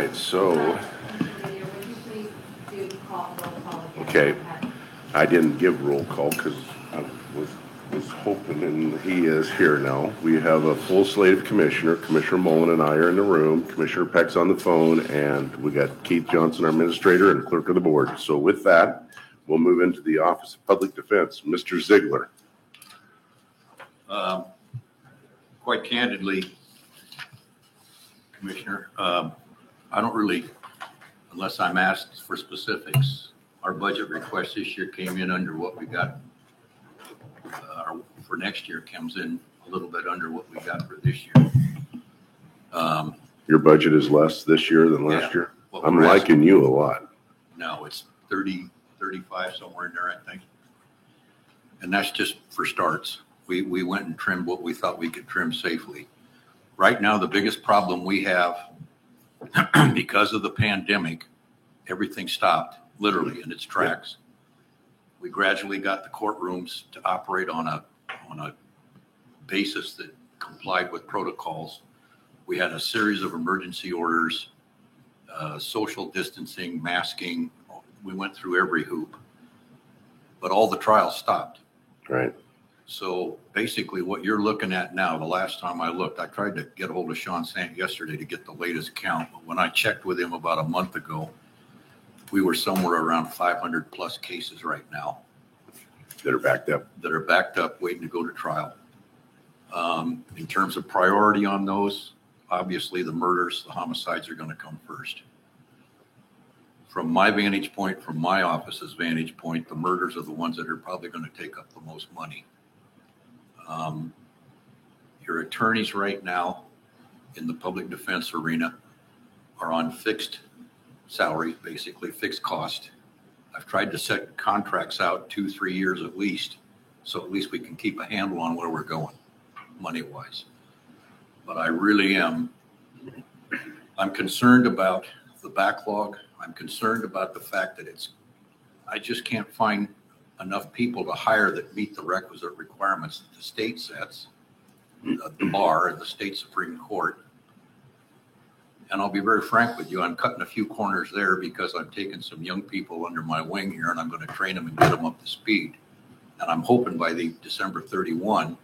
right, so, okay, I didn't give roll call because I was hoping, and he is here now. We have a full slate of Commissioner Mullen and I are in the room, Commissioner Peck's on the phone, and we got Keith Johnson, our administrator, and clerk of the board. So with that, we'll move into the Office of Public Defense. Mr. Ziegler. Quite candidly, Commissioner, I don't really, unless I'm asked for specifics, our budget request this year came in under what we got. For next year comes in a little bit under what we got for this year. Your budget is less this year than last year? I'm liking you a lot. No, it's 30, 35, somewhere in there, I think. And that's just for starts. We went and trimmed what we thought we could trim safely. Right now, the biggest problem we have, because of the pandemic, everything stopped literally in its tracks. We gradually got the courtrooms to operate on a basis that complied with protocols. We had a series of emergency orders, social distancing, masking. We went through every hoop, but all the trials stopped. Right. So basically what you're looking at now, the last time I looked, I tried to get a hold of Sean Sant yesterday to get the latest count. But when I checked with him about a month ago, we were somewhere around 500 plus cases right now. That are backed up, waiting to go to trial. In terms of priority on those, obviously the murders, the homicides are going to come first. From my vantage point, from my office's vantage point, the murders are the ones that are probably going to take up the most money. Your attorneys right now in the public defense arena are on fixed salary, basically fixed cost. I've tried to set contracts out 2-3 years at least, so at least we can keep a handle on where we're going money-wise. But I really I'm concerned about the backlog. I'm concerned about the fact that I just can't find enough people to hire that meet the requisite requirements that the state sets, the bar and the state Supreme Court. And I'll be very frank with you, I'm cutting a few corners there because I'm taking some young people under my wing here and I'm going to train them and get them up to speed. And I'm hoping by the December 31,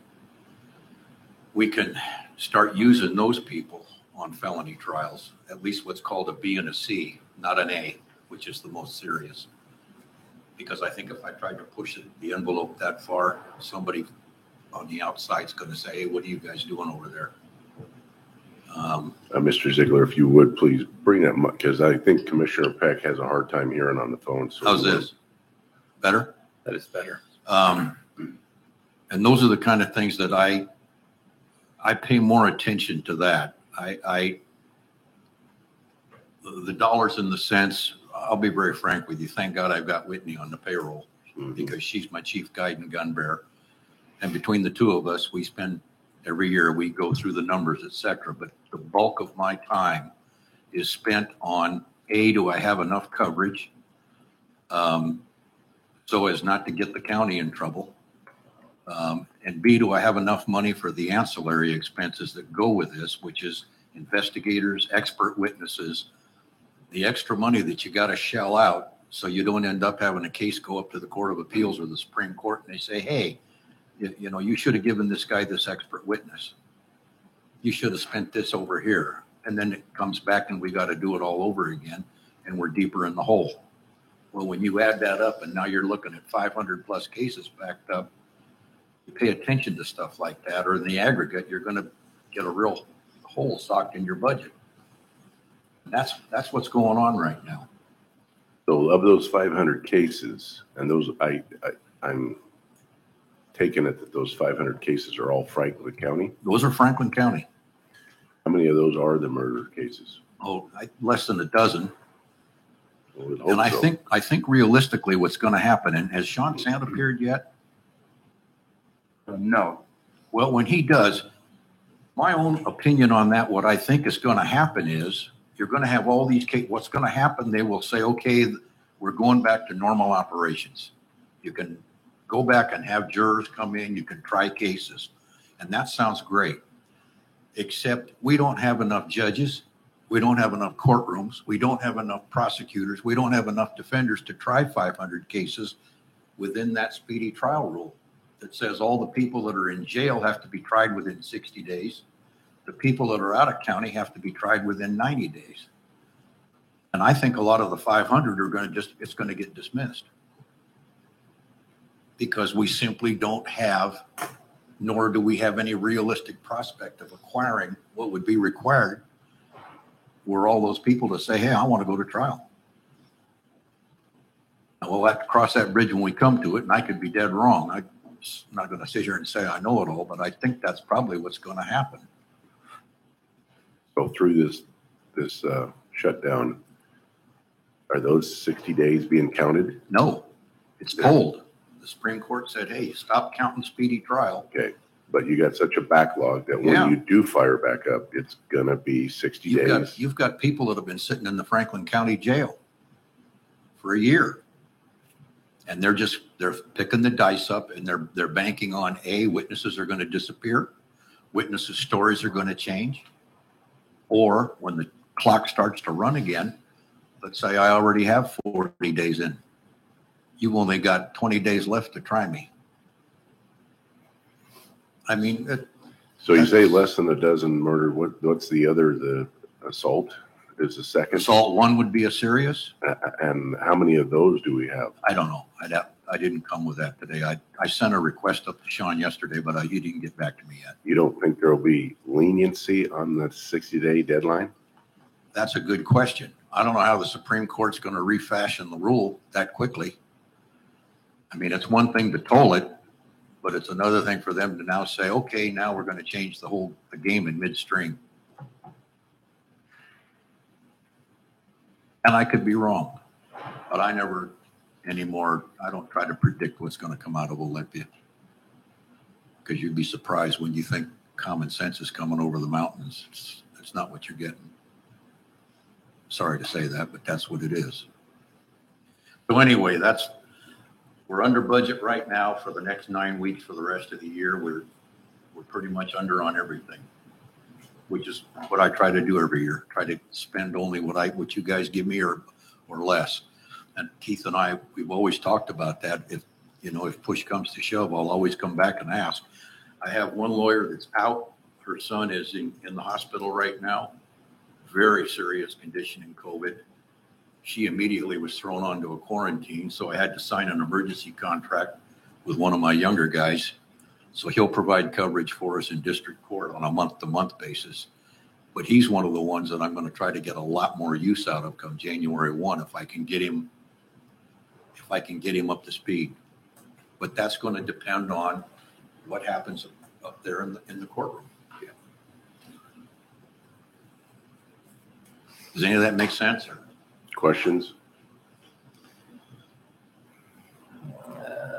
we can start using those people on felony trials, at least what's called a B and a C, not an A, which is the most serious. Because I think if I tried to push the envelope that far, somebody on the outside is going to say, hey, what are you guys doing over there? Mr. Ziegler, if you would please bring that, because I think Commissioner Peck has a hard time hearing on the phone. So how's this? Better? That is better. And those are the kind of things that I pay more attention to that. The dollars and the cents, I'll be very frank with you. Thank God I've got Whitney on the payroll because she's my chief guide and gun bearer. And between the two of us, we spend every year, we go through the numbers, et cetera. But the bulk of my time is spent on do I have enough coverage so as not to get the county in trouble? And B, do I have enough money for the ancillary expenses that go with this, which is investigators, expert witnesses, the extra money that you got to shell out so you don't end up having a case go up to the Court of Appeals or the Supreme Court and they say, hey, you should have given this guy this expert witness. You should have spent this over here. And then it comes back and we got to do it all over again and we're deeper in the hole. Well, when you add that up and now you're looking at 500 plus cases backed up, you pay attention to stuff like that, or in the aggregate, you're going to get a real hole socked in your budget. And that's what's going on right now. So of those 500 cases, and those I'm taking it that those 500 cases are all Franklin County? Those are Franklin County. How many of those are the murder cases? Oh, less than a dozen. Well, and I think realistically what's going to happen, and has Sean Sant appeared yet? No. Well, when he does, my own opinion on that, what I think is going to happen is you're going to have all these cases. What's going to happen, they will say, okay, we're going back to normal operations. You can go back and have jurors come in. You can try cases. And that sounds great. Except we don't have enough judges. We don't have enough courtrooms. We don't have enough prosecutors. We don't have enough defenders to try 500 cases within that speedy trial rule that says all the people that are in jail have to be tried within 60 days. The people that are out of county have to be tried within 90 days. And I think a lot of the 500 are going to it's going to get dismissed because we simply don't have, nor do we have any realistic prospect of acquiring what would be required were all those people to say, hey, I want to go to trial. And we'll have to cross that bridge when we come to it, and I could be dead wrong. I'm not going to sit here and say I know it all, but I think that's probably what's going to happen. So through this shutdown, are those 60 days being counted? No, it's told. The Supreme Court said, hey, stop counting speedy trial. Okay. But you got such a backlog that when you do fire back up, it's going to be 60 days. You've got people that have been sitting in the Franklin County Jail for a year. And they're picking the dice up, and they're banking on witnesses are going to disappear. Witnesses' stories are going to change. Or when the clock starts to run again, let's say I already have 40 days in. You've only got 20 days left to try me. I mean, so you say less than a dozen murder. What's the other? The assault is the second. Assault one would be a serious. And how many of those do we have? I don't know. I didn't come with that today. I sent a request up to Sean yesterday, but he didn't get back to me yet. You don't think there will be leniency on the 60-day deadline? That's a good question. I don't know how the Supreme Court's going to refashion the rule that quickly. I mean, it's one thing to toll it, but it's another thing for them to now say, okay, now we're going to change the game in midstream. And I could be wrong, but I never anymore, I don't try to predict what's going to come out of Olympia, because you'd be surprised when you think common sense is coming over the mountains. It's not what you're getting. Sorry to say that, but that's what it is. So anyway, we're under budget right now for the next 9 weeks. For the rest of the year, we're pretty much under on everything, which is what I try to do every year. Try to spend only what you guys give me or less. And Keith and I, we've always talked about that. If push comes to shove, I'll always come back and ask. I have one lawyer that's out. Her son is in the hospital right now. Very serious condition in COVID. She immediately was thrown onto a quarantine, so I had to sign an emergency contract with one of my younger guys. So he'll provide coverage for us in district court on a month-to-month basis. But he's one of the ones that I'm going to try to get a lot more use out of come January 1 if I can get him up to speed. But that's going to depend on what happens up there in the courtroom. Yeah. Does any of that make sense? Questions?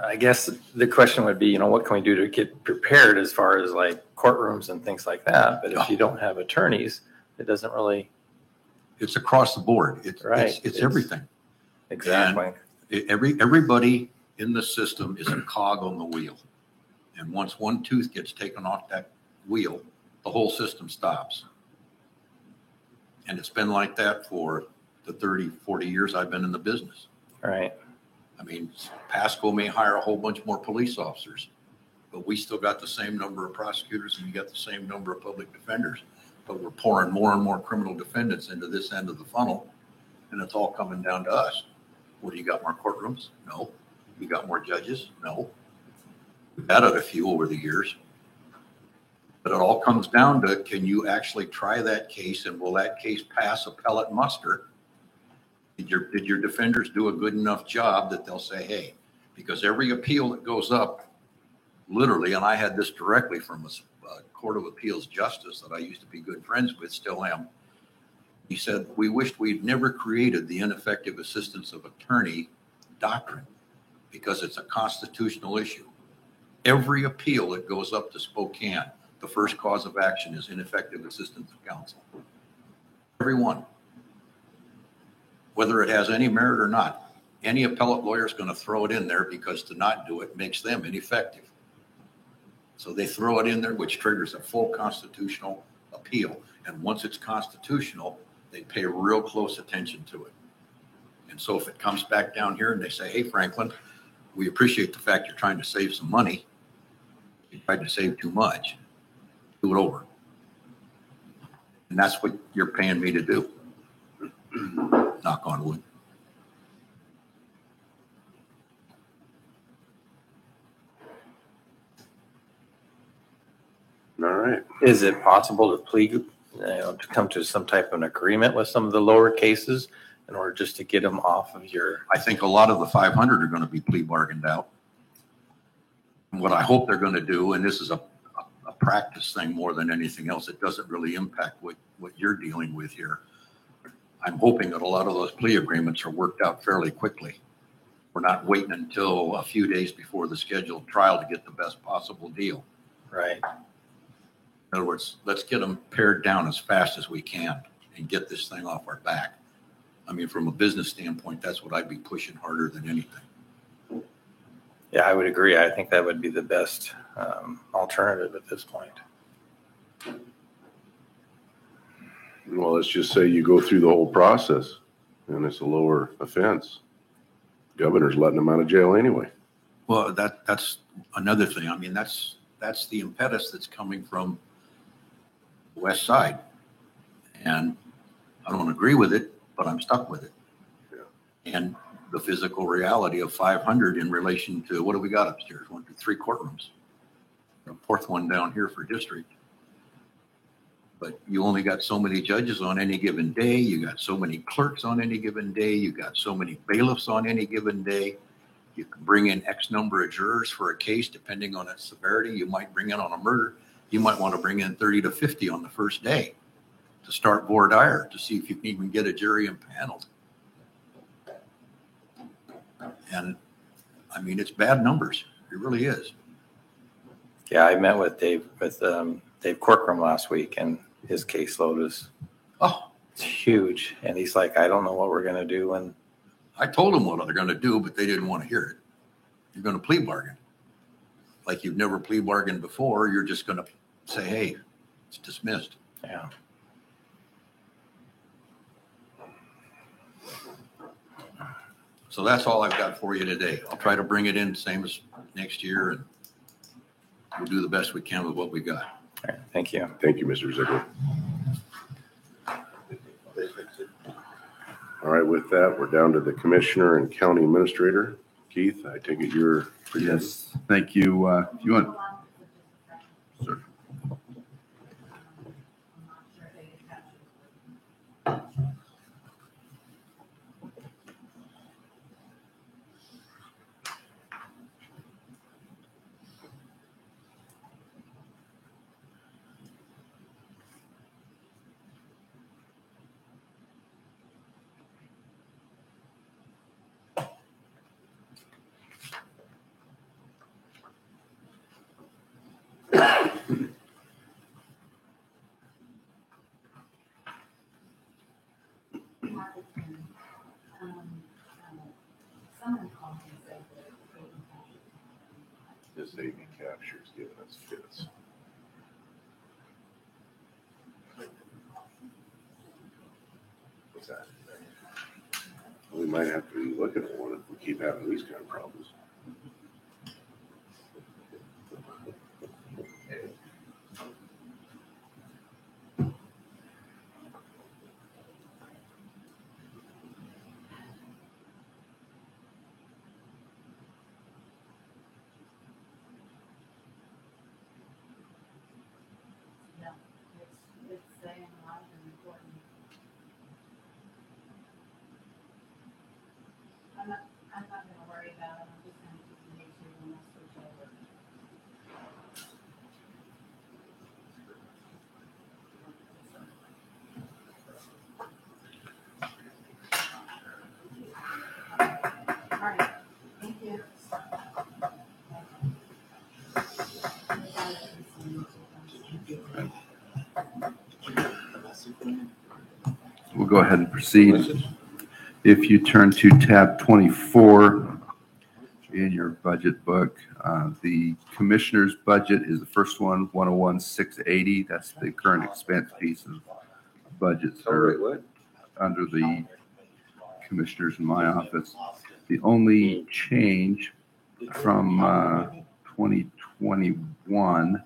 I guess the question would be, what can we do to get prepared as far as like courtrooms and things like that? But if you don't have attorneys, it doesn't really. It's across the board. It's everything. Exactly. And everybody in the system is a cog on the wheel. And once one tooth gets taken off that wheel, the whole system stops. And it's been like that for the 30, 40 years I've been in the business. Right. I mean, Pasco may hire a whole bunch more police officers, but we still got the same number of prosecutors and we got the same number of public defenders. But we're pouring more and more criminal defendants into this end of the funnel, and it's all coming down to us. What, do you got more courtrooms? No. You got more judges? No. We've added a few over the years. But it all comes down to, can you actually try that case, and will that case pass appellate muster? Did your defenders do a good enough job that they'll say, hey, because every appeal that goes up, literally, and I had this directly from a Court of Appeals justice that I used to be good friends with, still am. He said, we wished we'd never created the ineffective assistance of attorney doctrine because it's a constitutional issue. Every appeal that goes up to Spokane, the first cause of action is ineffective assistance of counsel. Every one. Whether it has any merit or not, any appellate lawyer is going to throw it in there because to not do it makes them ineffective. So they throw it in there, which triggers a full constitutional appeal. And once it's constitutional, They pay real close attention to it. And so if it comes back down here and they say, hey, Franklin, we appreciate the fact you're trying to save some money. You tried to save too much. Do it over. And that's what you're paying me to do. Knock on wood. All right. Is it possible to plead, to come to some type of an agreement with some of the lower cases in order just to get them off of your? I think a lot of the 500 are going to be plea bargained out. And what I hope they're going to do, and this is a practice thing more than anything else, it doesn't really impact what you're dealing with here. I'm hoping that a lot of those plea agreements are worked out fairly quickly. We're not waiting until a few days before the scheduled trial to get the best possible deal. Right. In other words, let's get them pared down as fast as we can and get this thing off our back. I mean, from a business standpoint, that's what I'd be pushing harder than anything. Yeah, I would agree. I think that would be the best alternative at this point. Well, let's just say you go through the whole process and it's a lower offense. Governor's letting them out of jail anyway. Well, that's another thing. I mean, that's the impetus that's coming from the west side. And I don't agree with it, but I'm stuck with it. Yeah. And the physical reality of 500 in relation to what do we got upstairs? 1, 2, 3 courtrooms. A fourth one down here for district. But you only got so many judges on any given day. You got so many clerks on any given day. You got so many bailiffs on any given day. You can bring in X number of jurors for a case, depending on its severity. You might bring in on a murder. You might want to bring in 30 to 50 on the first day to start voir dire to see if you can even get a jury impaneled. And I mean, it's bad numbers. It really is. Yeah, I met with Dave Corcoran last week, and his caseload is it's huge. And he's like, I don't know what we're going to do. And I told them what they're going to do, but they didn't want to hear it. You're going to plea bargain. Like you've never plea bargained before. You're just going to say, hey, it's dismissed. Yeah. So that's all I've got for you today. I'll try to bring it in same as next year, and we'll do the best we can with what we got. All right. Thank you. Thank you, Mr. Ziegler. All right, with that, we're down to the commissioner and county administrator. Keith, I take it you're. Yes, thank you. If you want. Sir. This AV capture's giving us fits. What's that? We might have to be looking at one if we keep having these kind of problems. I'm not gonna worry about it, I'm just gonna keep the YouTube and I'll switch over. All right, thank you. We'll go ahead and proceed. If you turn to tab 24 in your budget book, the commissioner's budget is the first one, 101,680. That's the current expense piece of budget, sir. What? under the commissioners in my office. The only change from 2021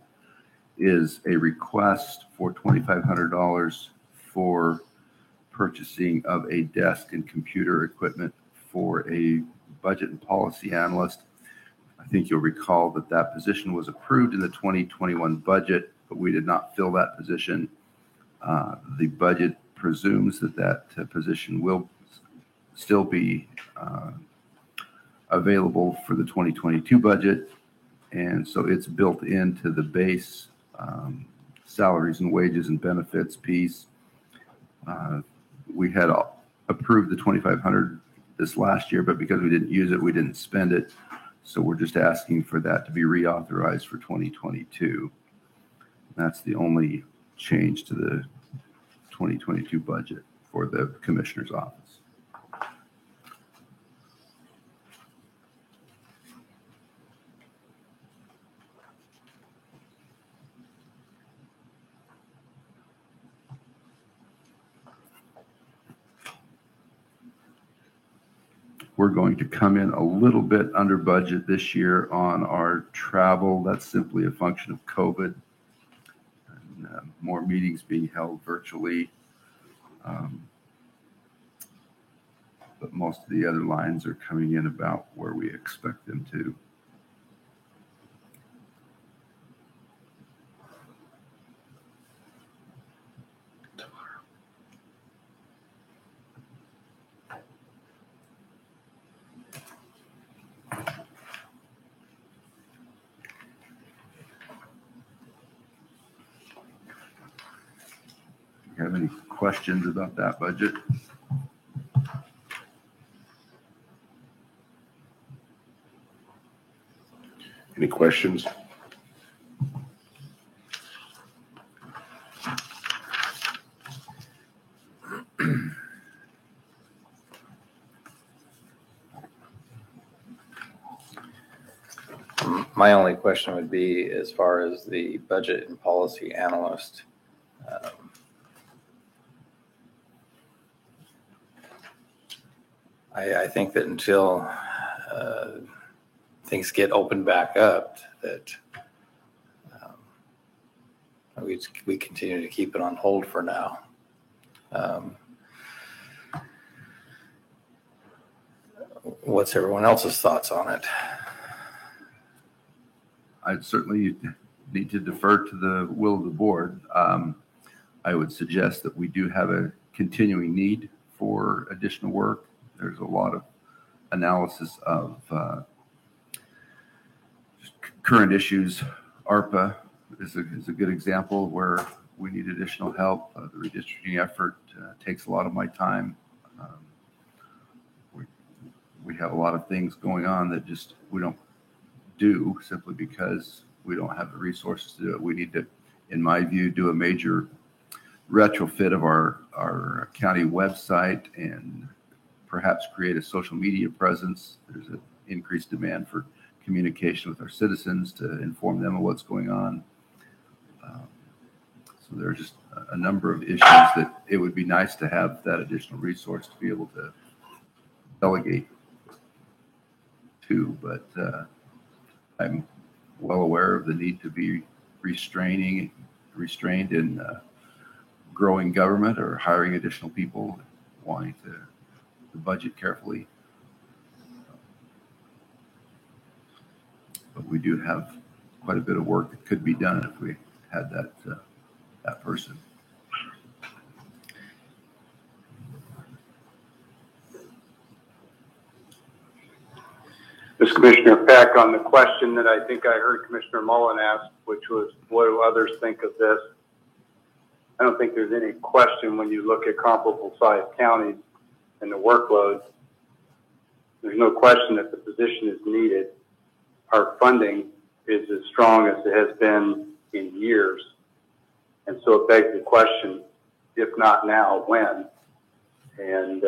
is a request for $2,500 for purchasing of a desk and computer equipment for a budget and policy analyst. I think you'll recall that that position was approved in the 2021 budget, but we did not fill that position. The budget presumes that that position will still be available for the 2022 budget. And so it's built into the base salaries and wages and benefits piece. We had approved the $2,500 this last year, but because we didn't use it, we didn't spend it. So we're just asking for that to be reauthorized for 2022. That's the only change to the 2022 budget for the commissioner's office. We're going to come in a little bit under budget this year on our travel. That's simply a function of COVID and more meetings being held virtually. But most of the other lines are coming in about where we expect them to. Have any questions about that budget? Any questions? My only question would be as far as the budget and policy analyst. I think that until things get opened back up, that we continue to keep it on hold for now. What's everyone else's thoughts on it? I'd certainly need to defer to the will of the board. I would suggest that we do have a continuing need for additional work. There's a lot of analysis of current issues. ARPA is a good example where we need additional help. The redistricting effort takes a lot of my time. We have a lot of things going on that just we don't do simply because we don't have the resources to do it. We need to, in my view, do a major retrofit of our county website and perhaps create a social media presence. There's an increased demand for communication with our citizens to inform them of what's going on. So there are just a number of issues that it would be nice to have that additional resource to be able to delegate to, but I'm well aware of the need to be restrained in growing government or hiring additional people, wanting to budget carefully. But we do have quite a bit of work that could be done if we had that person. This Commissioner Peck, on the question that I think I heard Commissioner Mullen ask, which was, what do others think of this? I don't think there's any question when you look at comparable sized counties and the workload. There's no question that the position is needed. Our funding is as strong as it has been in years. And so it begs the question, if not now, when? And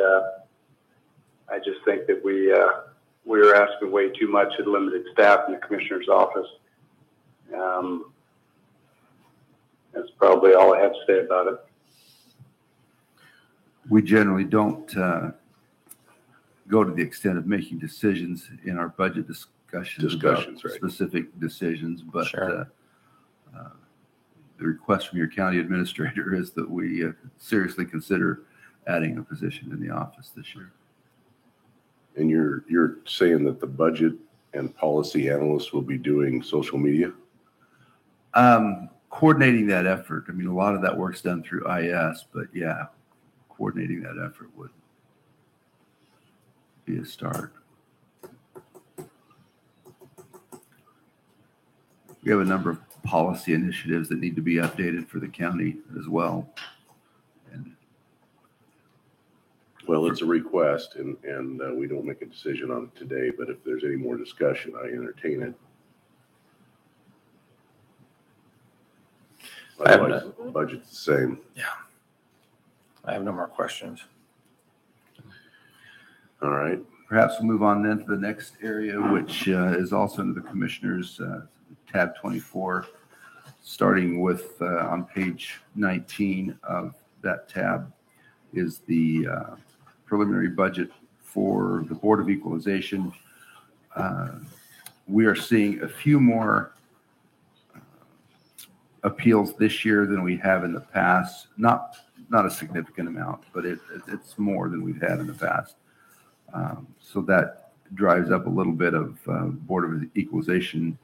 I just think that we're asking way too much of the limited staff in the Commissioner's office. That's probably all I have to say about it. We generally don't go to the extent of making decisions in our budget discussions about Discussions, right. specific decisions, but Sure. the request from your county administrator is that we seriously consider adding a position in the office this year. And you're saying that the budget and policy analyst will be doing social media? Coordinating that effort. I mean, a lot of that work's done through IS, but yeah, coordinating that effort would be a start. We have a number of policy initiatives that need to be updated for the county as well. And Well, it's a request and we don't make a decision on it today, but if there's any more discussion, I entertain it. I have Otherwise, budget's the same. I have no more questions. All right. perhaps we'll move on then to the next area, which is also under the Commissioners, tab 24, starting with on page 19 of that tab is the preliminary budget for the Board of Equalization. We are seeing a few more appeals this year than we have in the past. Not a significant amount, but it's more than we've had in the past. So that drives up a little bit of Board of Equalization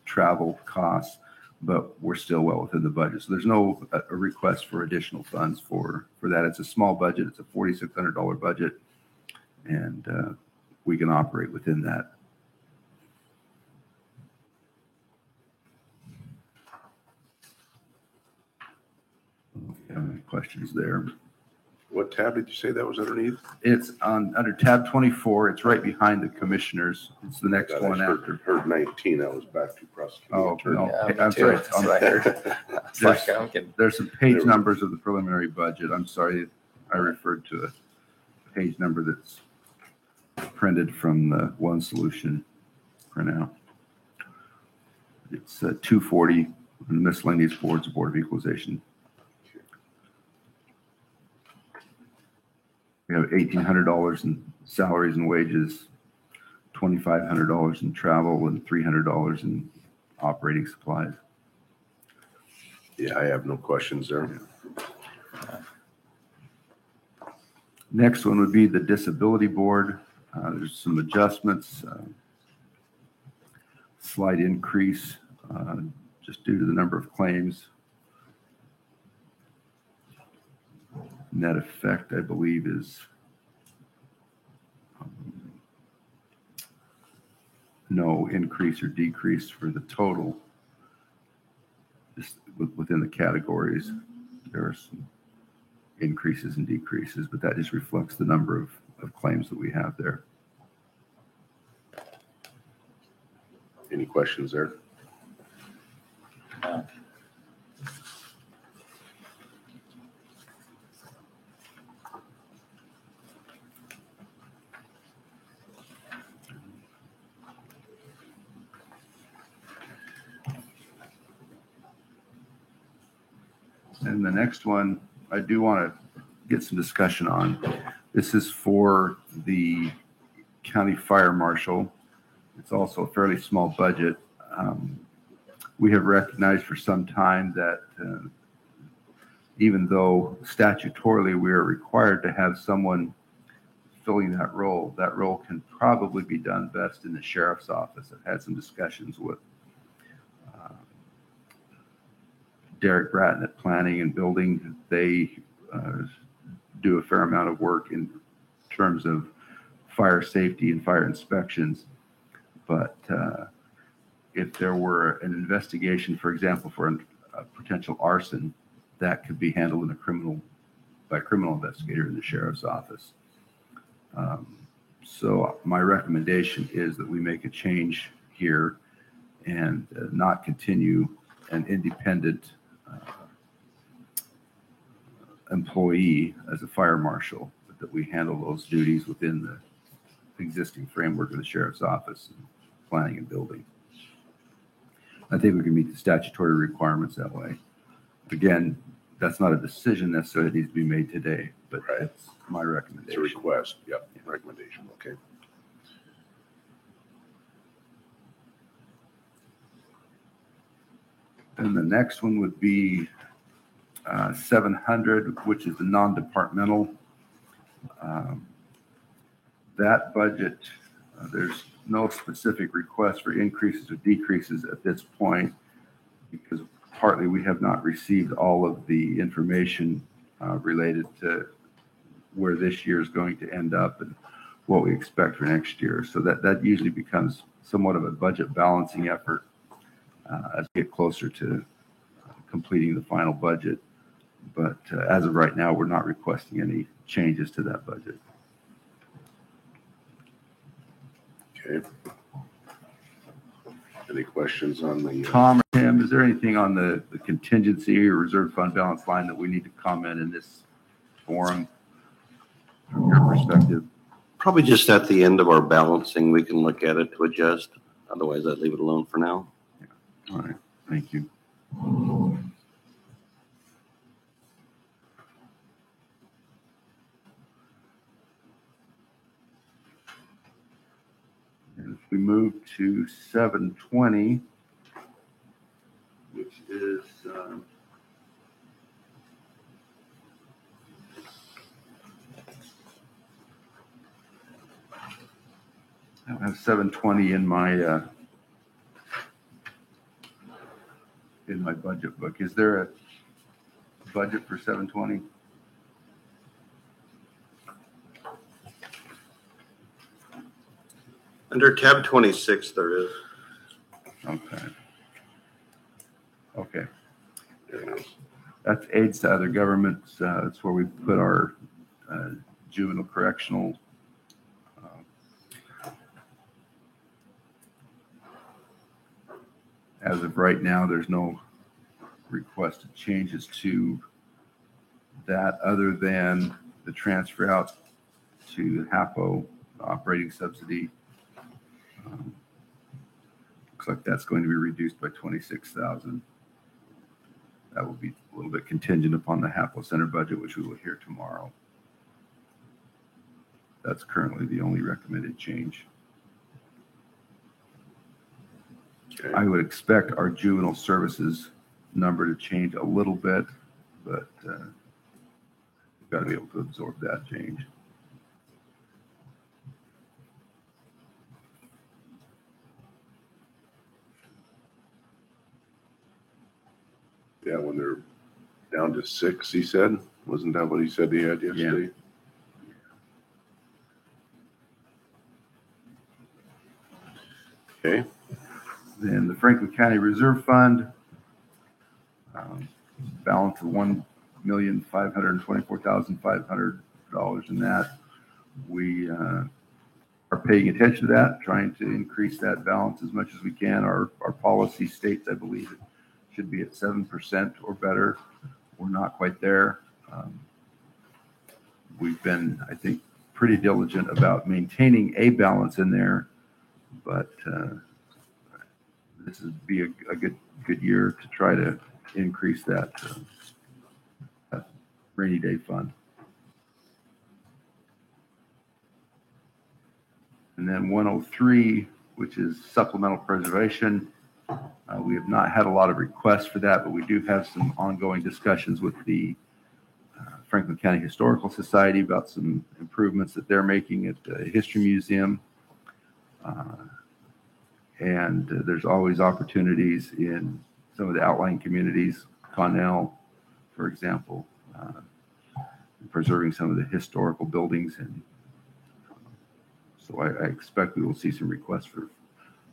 travel costs, but we're still well within the budget. So there's no a request for additional funds for that. It's a small budget. It's a $4,600 budget, and we can operate within that. Any questions there? What tab did you say that was underneath? It's under tab 24. It's right behind the Commissioners. It's the next God, I one heard- after. Heard 19, I was back to prosecuting Oh, attorney. no. Yeah, me I'm too. sorry. That's what I heard. It's like, I'm getting, There's some page numbers of the preliminary budget. I'm sorry, I referred to a page number that's printed from the One Solution printout. It's 240 miscellaneous boards, Board of Equalization. We have $1,800 in salaries and wages, $2,500 in travel, and $300 in operating supplies. Yeah, I have no questions there. Next one would be the Disability Board. There's some adjustments, slight increase just due to the number of claims. Net effect, I believe, is no increase or decrease for the total. Just within the categories, there are some increases and decreases, but that just reflects the number of claims that we have there. Any questions there? And the next one, I do want to get some discussion on. This is for the county fire marshal. It's also a fairly small budget. We have recognized for some time that even though statutorily we are required to have someone filling that role can probably be done best in the sheriff's office. I've had some discussions with Derek Bratton at Planning and Building. They do a fair amount of work in terms of fire safety and fire inspections. But if there were an investigation, for example, for a potential arson, that could be handled by a criminal investigator in the sheriff's office. So my recommendation is that we make a change here and not continue an independent employee as a fire marshal, but that we handle those duties within the existing framework of the sheriff's office and planning and building. I think we can meet the statutory requirements that way. Again, that's not a decision necessarily that needs to be made today, but Right. that's my It's a recommendation. request, yep, recommendation, okay. And the next one would be 700, which is the non-departmental. Um, That budget, there's no specific request for increases or decreases at this point because partly we have not received all of the information related to where this year is going to end up and what we expect for next year. So that usually becomes somewhat of a budget balancing effort as we get closer to completing the final budget. But as of right now, we're not requesting any changes to that budget. Okay. Any questions on the? Tom or Tim, is there anything on the contingency or reserve fund balance line that we need to comment in this forum from your perspective? Probably just at the end of our balancing, we can look at it to adjust. Otherwise, I'd leave it alone for now. All right, thank you. And if we move to 720, which is I don't have 720 in my budget book. Is there a budget for 720? Under tab 26, there is. Okay. Okay. There it is. That's aids to other governments. That's where we put our juvenile correctional. As of right now, there's no requested changes to that other than the transfer out to HAPO operating subsidy. Looks like that's going to be reduced by 26,000. That will be a little bit contingent upon the HAPO Center budget, which we will hear tomorrow. That's currently the only recommended change. Okay. I would expect our juvenile services number to change a little bit, but we've got to be able to absorb that change. Yeah, when they're down to 6, he said. Wasn't that what he said he had yesterday? Okay. Then the Franklin County Reserve Fund, balance of $1,524,500 in that. We are paying attention to that, trying to increase that balance as much as we can. Our policy states, I believe, it should be at 7% or better. We're not quite there. We've been, I think, pretty diligent about maintaining a balance in there, but this would be a good year to try to increase that rainy day fund. And then 103, which is supplemental preservation. We have not had a lot of requests for that, but we do have some ongoing discussions with the Franklin County Historical Society about some improvements that they're making at the History Museum. And there's always opportunities in some of the outlying communities, Connell, for example, preserving some of the historical buildings. And so I expect we will see some requests for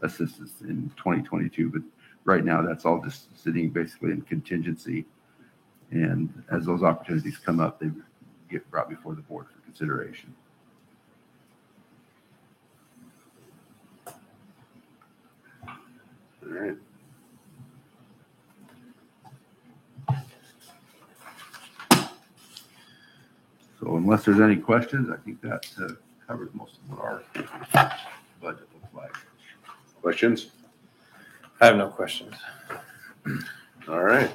assistance in 2022, but right now that's all just sitting basically in contingency. And as those opportunities come up, they get brought before the board for consideration. All right. So unless there's any questions, I think that covers most of what our budget looks like. Questions? I have no questions. All right.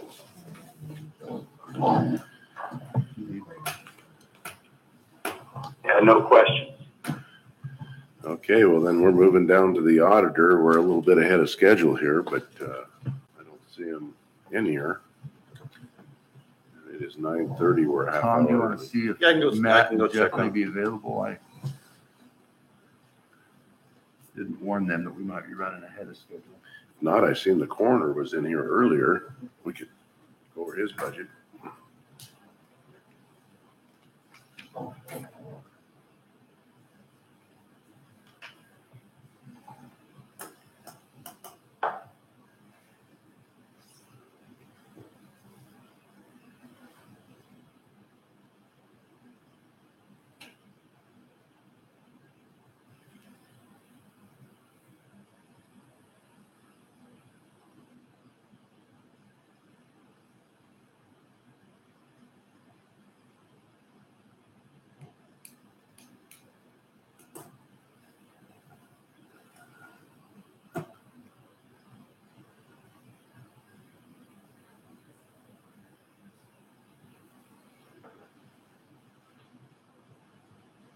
no questions. Okay, well then we're moving down to the auditor. We're a little bit ahead of schedule here, but I don't see him in here. It is 9:30. We're a half Tom, do you hour want to early. see if Yeah, I can go- I Matt can go and Jeff check may on- be available? I didn't warn them that we might be running ahead of schedule. If not, I seen the coroner was in here earlier. We could go over his budget.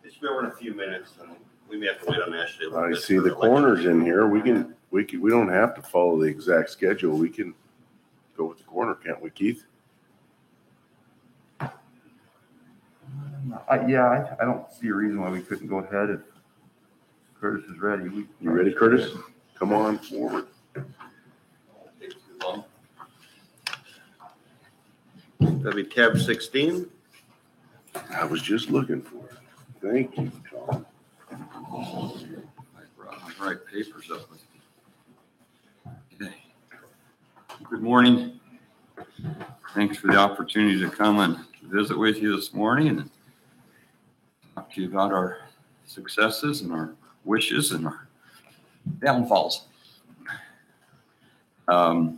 It should be over in a few minutes. We may have to wait on Ashley a little I bit see for the election. coroner's in here. We don't have to follow the exact schedule. We can go with the coroner, can't we, Keith? I don't see a reason why we couldn't go ahead if Curtis is ready. You ready, Curtis? Come on forward. Take too long. That'd be tab 16. I was just looking for it. Thank you, Tom. I brought my right papers up with me. Okay. Good morning. Thanks for the opportunity to come and visit with you this morning and talk to you about our successes and our wishes and our downfalls. So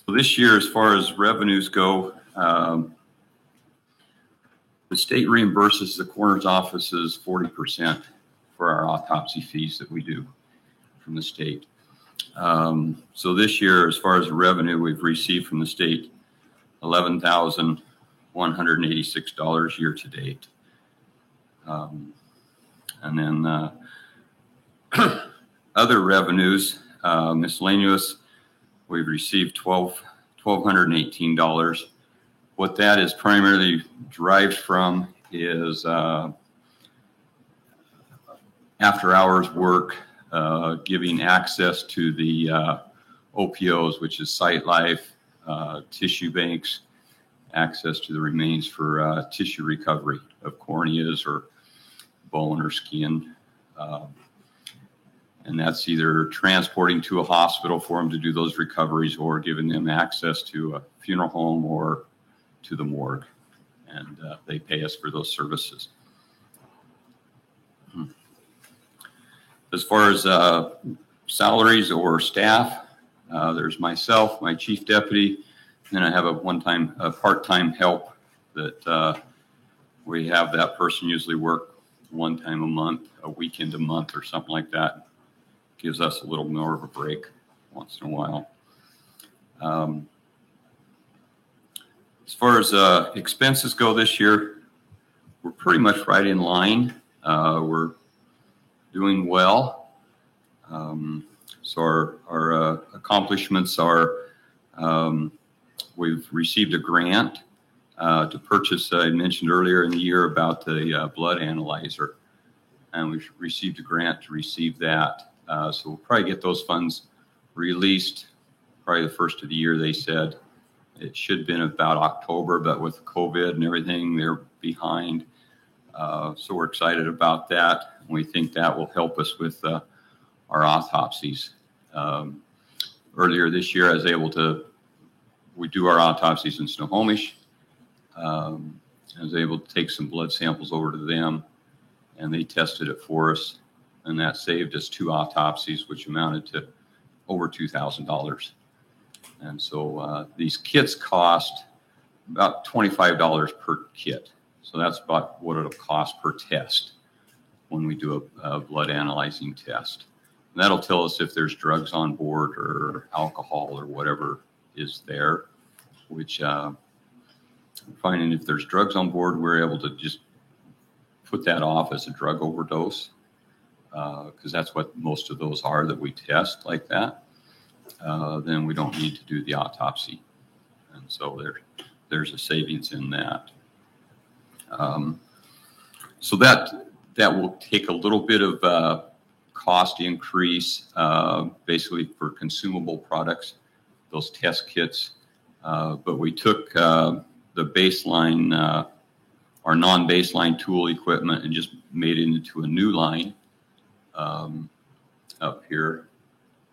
this year, as far as revenues go, the state reimburses the coroner's offices 40% for our autopsy fees that we do from the state. So this year, as far as the revenue we've received from the state, $11,186 year to date. And then other revenues, miscellaneous, we've received $1,218. What that is primarily derived from is after hours work, giving access to the OPOs, which is Site Life, tissue banks, access to the remains for tissue recovery of corneas or bone or skin. And that's either transporting to a hospital for them to do those recoveries or giving them access to a funeral home or to the morgue. And they pay us for those services. As far as salaries or staff, there's myself, my chief deputy, and then I have a part-time help that we have that person usually work one time a month, a weekend a month or something like that. Gives us a little more of a break once in a while. As far as expenses go this year, we're pretty much right in line. We're doing well. So our accomplishments are we've received a grant to purchase, I mentioned earlier in the year about the blood analyzer. And we've received a grant to receive that. So we'll probably get those funds released probably the first of the year, they said. It should have been about October, but with COVID and everything, they're behind. So we're excited about that. We think that will help us with our autopsies. Earlier this year, I was able to, we do our autopsies in Snohomish. I was able to take some blood samples over to them, and they tested it for us. And that saved us 2 autopsies, which amounted to over $2,000. And so these kits cost about $25 per kit. So that's about what it'll cost per test when we do a blood analyzing test. And that'll tell us if there's drugs on board or alcohol or whatever is there, which finding if there's drugs on board, we're able to just put that off as a drug overdose, because that's what most of those are that we test like that, then we don't need to do the autopsy. And so there's a savings in that. So that will take a little bit of cost increase, basically for consumable products, those test kits. But we took the baseline, our non-baseline tool equipment, and just made it into a new line up here.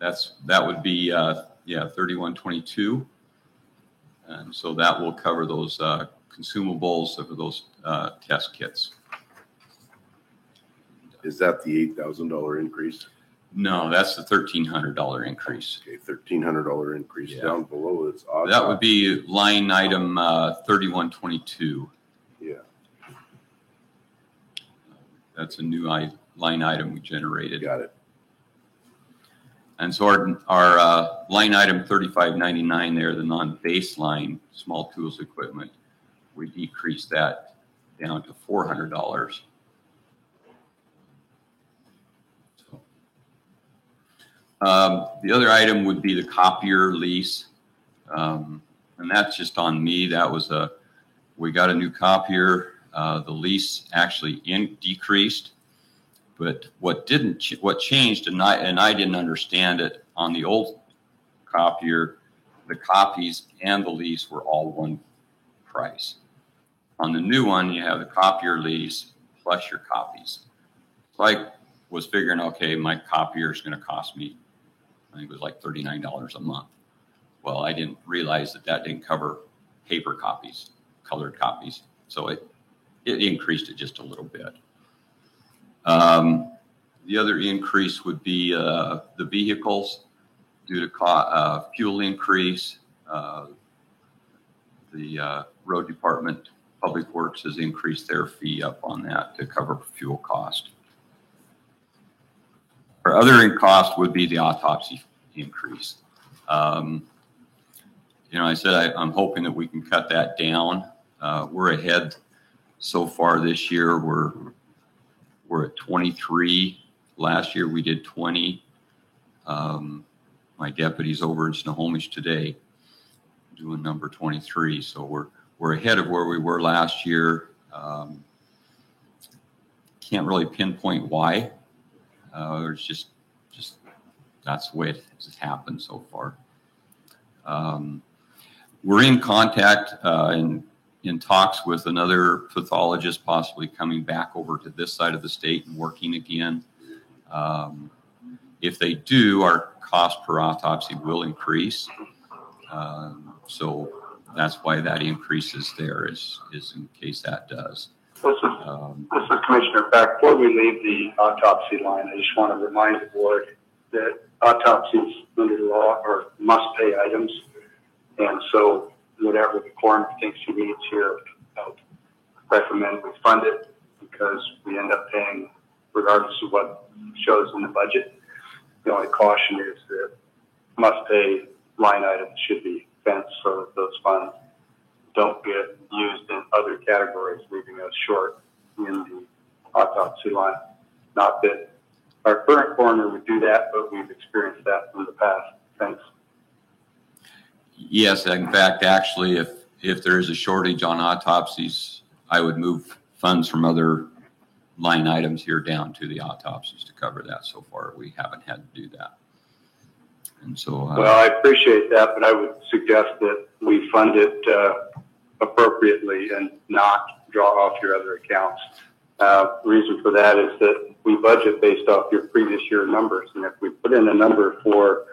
That would be 3122, and so that will cover those consumables of those test kits. Is that the $8,000 increase? No, that's the $1,300 increase. Okay, $1,300 increase Yeah. down below it's odd. That would be line item 3122. Yeah. That's a new line item we generated. Got it. And so our line item 3599 there, the non-baseline small tools equipment, we decreased that down to $400. So, the other item would be the copier lease, and that's just on me. That was we got a new copier. The lease actually decreased. But what changed, and I didn't understand it, on the old copier, the copies and the lease were all one price. On the new one, you have the copier lease plus your copies. So I was figuring, okay, my copier is going to cost me, I think it was like $39 a month. Well, I didn't realize that didn't cover paper copies, colored copies. So it increased it just a little bit. The other increase would be the vehicles due to fuel increase. The road department, Public Works, has increased their fee up on that to cover fuel cost. Our other cost would be the autopsy increase. I said I'm hoping that we can cut that down. We're ahead so far this year. We're at 23. Last year we did 20. My deputy's over in Snohomish today doing number 23. So we're ahead of where we were last year. Can't really pinpoint why. It's just that's the way it has happened so far. We're in contact in talks with another pathologist, possibly coming back over to this side of the state and working again. If they do, our cost per autopsy will increase. So that's why that increase is there, is in case that does. This is Commissioner Beck. Before we leave the autopsy line, I just want to remind the board that autopsies under the law are must-pay items. And so whatever the coroner thinks he needs here, I recommend we fund it, because we end up paying regardless of what shows in the budget. The only caution is that must-pay line items should be fenced so that those funds don't get used in other categories, leaving us short in the autopsy line. Not that our current coroner would do that, but we've experienced that in the past. Thanks. Yes, in fact, actually, if there is a shortage on autopsies, I would move funds from other line items here down to the autopsies to cover that. So far, we haven't had to do that. And so, well, I appreciate that, but I would suggest that we fund it appropriately and not draw off your other accounts. Reason for that is that we budget based off your previous year numbers, and if we put in a number for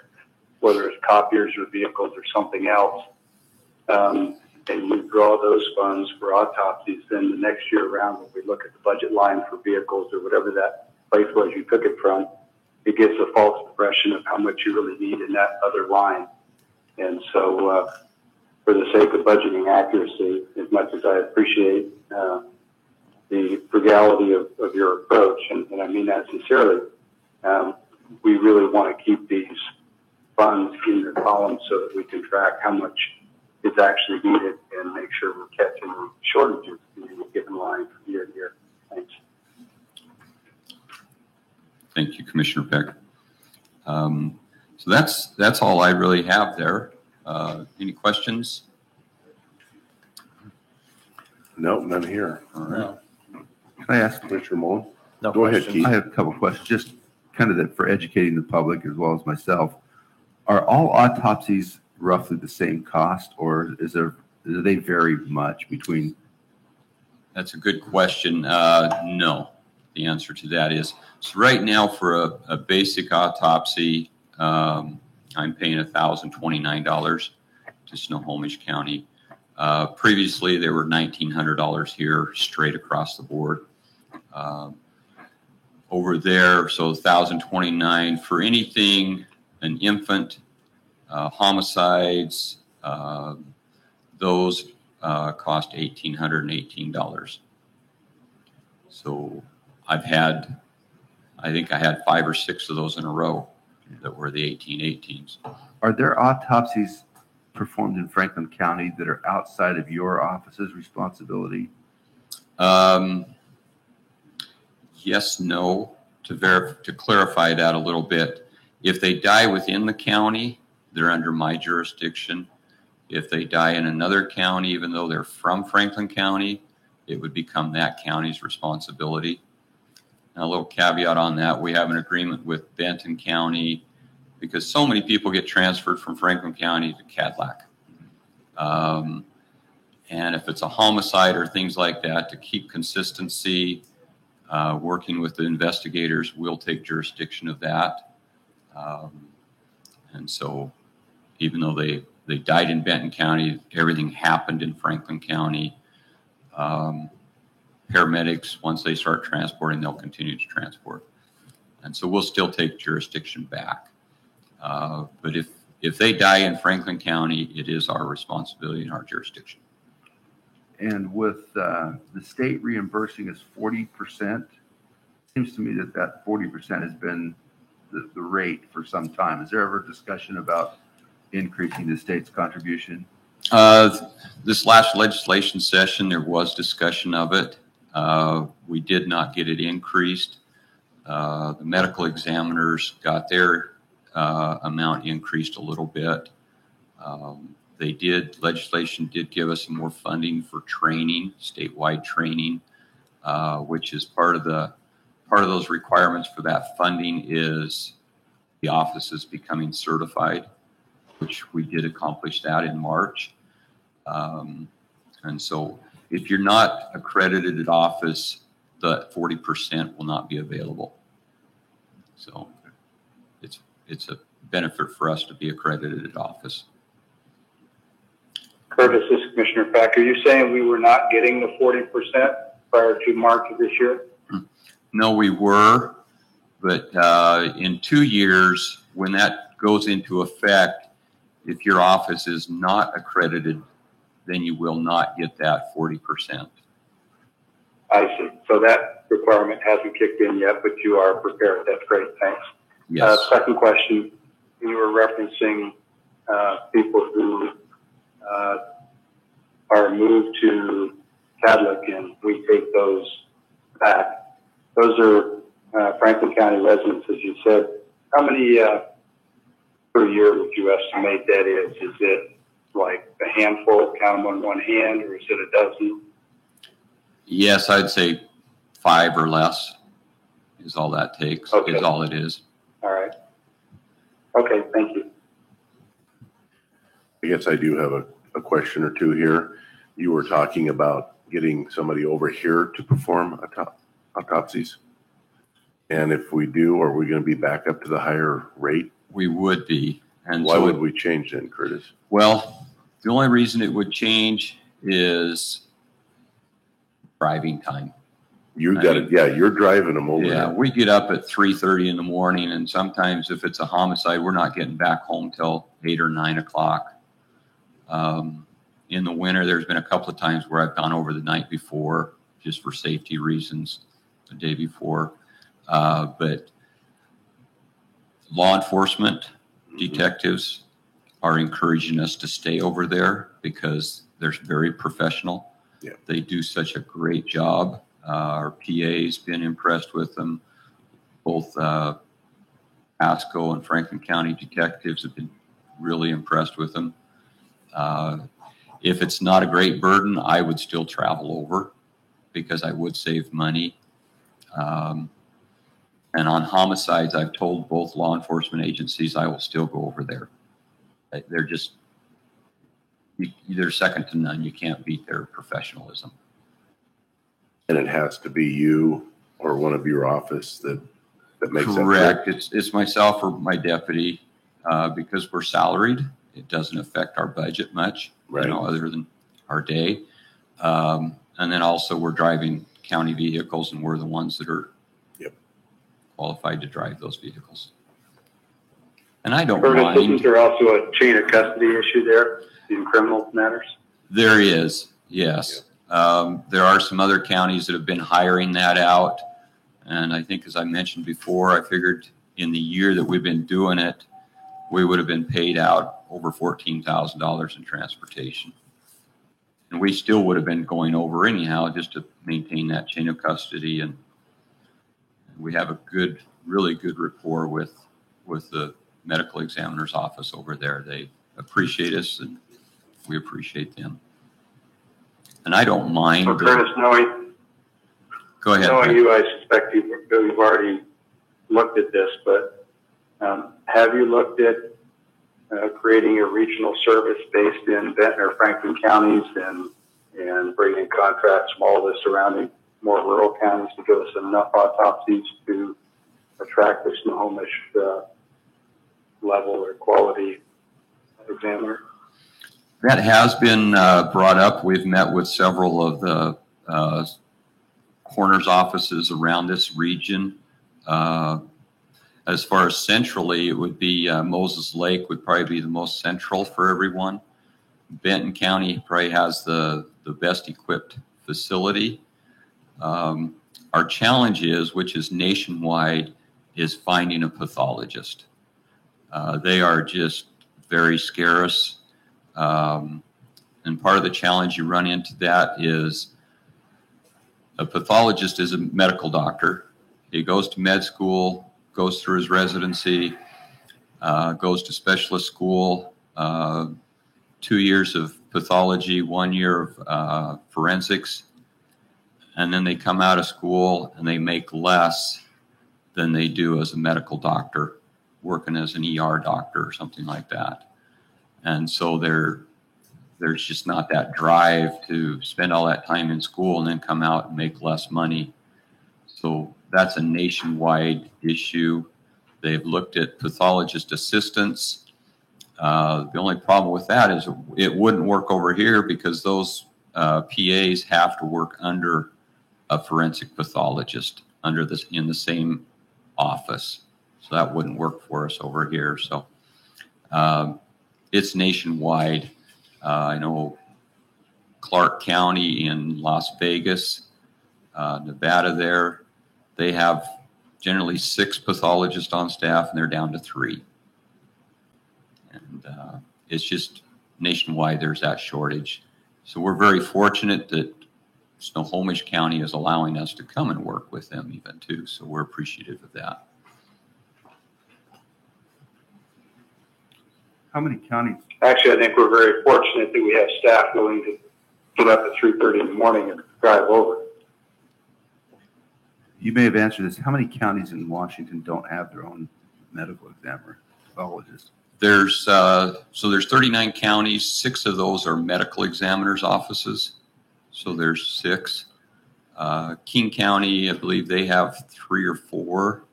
whether it's copiers or vehicles or something else, and you draw those funds for autopsies, then the next year around, when we look at the budget line for vehicles or whatever that place was you took it from, it gives a false impression of how much you really need in that other line. And so, for the sake of budgeting accuracy, as much as I appreciate the frugality of your approach, and I mean that sincerely, we really want to keep these funds in the column so that we can track how much is actually needed and make sure we're catching shortages in any given line from year to year. Thanks. Thank you, Commissioner Peck. So that's all I really have there. Any questions? No, none here. All right. No, Can I ask? Commissioner Mullen? no Go ahead, questions. Keith. I have a couple of questions, just kind of that for educating the public as well as myself. Are all autopsies roughly the same cost, or do they vary much between? That's a good question. No, the answer to that is, so right now for a basic autopsy, I'm paying $1,029 to Snohomish County. Previously, they were $1,900 here, straight across the board. Over there, so $1,029 for anything, an infant, homicides, those cost $1,818. So I think I had 5 or 6 of those in a row that were the 1818s. Are there autopsies performed in Franklin County that are outside of your office's responsibility? Yes, no, to clarify that a little bit. If they die within the county, they're under my jurisdiction. If they die in another county, even though they're from Franklin County, it would become that county's responsibility. Now, a little caveat on that, we have an agreement with Benton County because so many people get transferred from Franklin County to Cadillac. And if it's a homicide or things like that, to keep consistency, working with the investigators, we'll take jurisdiction of that. And so even though they died in Benton County, everything happened in Franklin County. Paramedics, once they start transporting, they'll continue to transport. And so we'll still take jurisdiction back. But if they die in Franklin County, it is our responsibility and our jurisdiction. And with the state reimbursing us 40%, seems to me that 40% has been the rate for some time. Is there ever discussion about increasing the state's contribution? This last legislation session, there was discussion of it. We did not get it increased. The medical examiners got their amount increased a little bit. Legislation did give us some more funding for training, statewide training, which is part of those requirements for that funding is the offices becoming certified, which we did accomplish that in March. And so if you're not accredited at office, the 40% will not be available. So it's a benefit for us to be accredited at office. Curtis, this is Commissioner Pack. Are you saying we were not getting the 40% prior to March of this year? No, we were, but in 2 years, when that goes into effect, if your office is not accredited, then you will not get that 40%. I see. So that requirement hasn't kicked in yet, but you are prepared. That's great. Thanks. Yes. Second question, you were referencing people who are moved to Cadillac and we take those back. Those are Franklin County residents, as you said. How many per year would you estimate that is? Is it like a handful, count them on one hand, or is it a dozen? Yes, I'd say 5 or less is all that takes, Okay. is all it is. All right. Okay, thank you. I guess I do have a question or two here. You were talking about getting somebody over here to perform autopsies. And if we do, are we going to be back up to the higher rate? We would be. And Why so would we change then, Curtis? Well, the only reason it would change is driving time. You got it. Yeah, you're driving them over. Yeah, there. we get up at 3:30 in the morning, and sometimes if it's a homicide, we're not getting back home till 8 or 9 o'clock. In the winter, there's been a couple of times where I've gone over the night before, just for safety reasons, the day before. But law enforcement, detectives are encouraging us to stay over there because they're very professional. Yeah. They do such a great job. Our PA's been impressed with them. both Pasco and Franklin County detectives have been really impressed with them. If it's not a great burden, I would still travel over because I would save money. And on homicides, I've told both law enforcement agencies I will still go over there. They're just, they're second to none. You can't beat their professionalism. And it has to be you or one of your office that makes Correct. that. It's myself or my deputy, because we're salaried. It doesn't affect our budget much, Right. Other than our day. And then also we're driving county vehicles, and we're the ones that are qualified to drive those vehicles. And I don't Curtis, mind. isn't there also a chain of custody issue there in criminal matters? There is, yes. There are some other counties that have been hiring that out. And I think, as I mentioned before, I figured in the year that we've been doing it, we would have been paid out over $14,000 in transportation. And we still would have been going over anyhow, just to maintain that chain of custody. And we have a good, really good rapport with the medical examiner's office over there. They appreciate us, and we appreciate them. And I don't mind. So Curtis, Go ahead. knowing you, I suspect you've already looked at this, but have you looked at creating a regional service based in Benton or Franklin counties and bringing contracts from all the surrounding more rural counties to give us enough autopsies to attract the Snohomish level or quality examiner? That has been brought up. We've met with several of the coroner's offices around this region. As far as centrally, it would be Moses Lake would probably be the most central for everyone. Benton County probably has the best equipped facility. Our challenge is, which is nationwide, is finding a pathologist. They are just very scarce. And part of the challenge you run into that is a pathologist is a medical doctor. He goes to med school, goes through his residency, goes to specialist school, 2 years of pathology, 1 year of forensics, and then they come out of school and they make less than they do as a medical doctor, working as an ER doctor or something like that. And so there's just not that drive to spend all that time in school and then come out and make less money. So that's a nationwide issue. They've looked at pathologist assistants. The only problem with that is it wouldn't work over here because those PAs have to work under a forensic pathologist in the same office. So that wouldn't work for us over here. So it's nationwide. I know Clark County in Las Vegas, Nevada there, they have generally 6 pathologists on staff and they're down to 3. And it's just nationwide, there's that shortage. So we're very fortunate that Snohomish County is allowing us to come and work with them even too. So we're appreciative of that. How many counties? Actually, I think we're very fortunate that we have staff willing to get up at 3:30 in the morning and drive over. You may have answered this. How many counties in Washington don't have their own medical examiner, pathologist? There's 39 counties. 6 of those are medical examiners' offices. So there's 6. King County, I believe they have 3 or 4,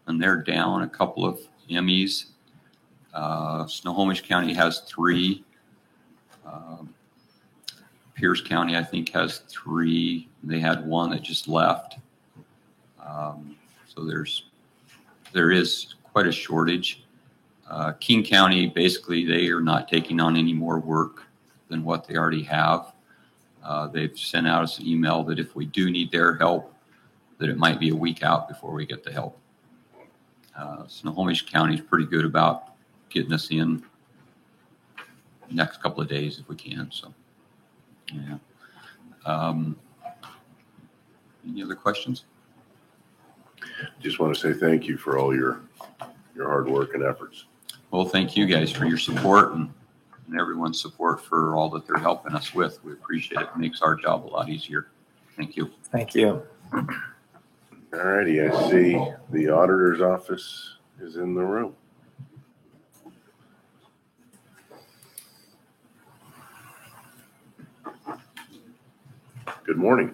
and they're down a couple of MEs. Snohomish County has 3. Pierce County, I think, has 3. They had 1 that just left. So there is quite a shortage. King County, basically, they are not taking on any more work than what they already have. They've sent out us an email that if we do need their help, that it might be a week out before we get the help. Snohomish County is pretty good about getting us in the next couple of days if we can. So, yeah. Any other questions? Just want to say thank you for all your hard work and efforts. Well, thank you guys for your support and everyone's support for all that they're helping us with. We appreciate it. It makes our job a lot easier. Thank you. Thank you. All righty, I see the auditor's office is in the room. Good morning.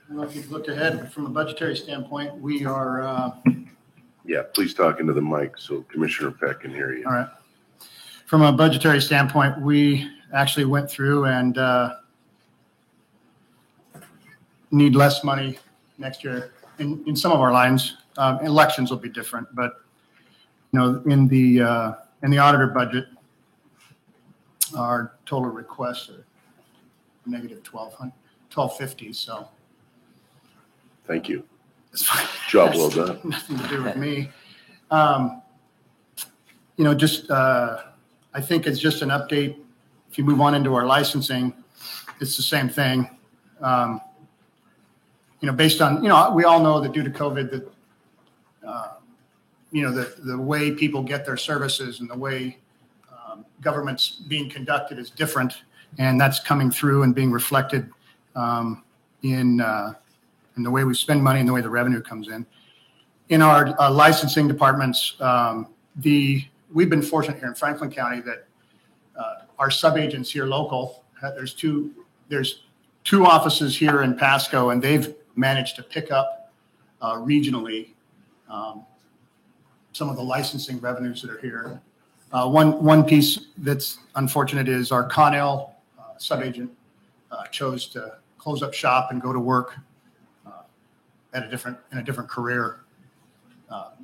I don't know if you've looked ahead, but from a budgetary standpoint, we are, Yeah, please talk into the mic so Commissioner Peck can hear you. all right. From a budgetary standpoint, we actually went through and need less money next year in some of our lines. Elections will be different, but in the auditor budget, our total requests are negative $1,250. So Thank you. it's fine. Job well done. Nothing to do with me. I think it's just an update. If you move on into our licensing, it's the same thing. Based on, we all know that due to COVID that, the way people get their services and the way government's being conducted is different. And that's coming through and being reflected in the way we spend money and the way the revenue comes in. In our licensing departments, we've been fortunate here in Franklin County that our sub-agents here local, there's two offices here in Pasco, and they've managed to pick up regionally some of the licensing revenues that are here. One piece that's unfortunate is our Connell sub-agent chose to close up shop and go to work in a different career.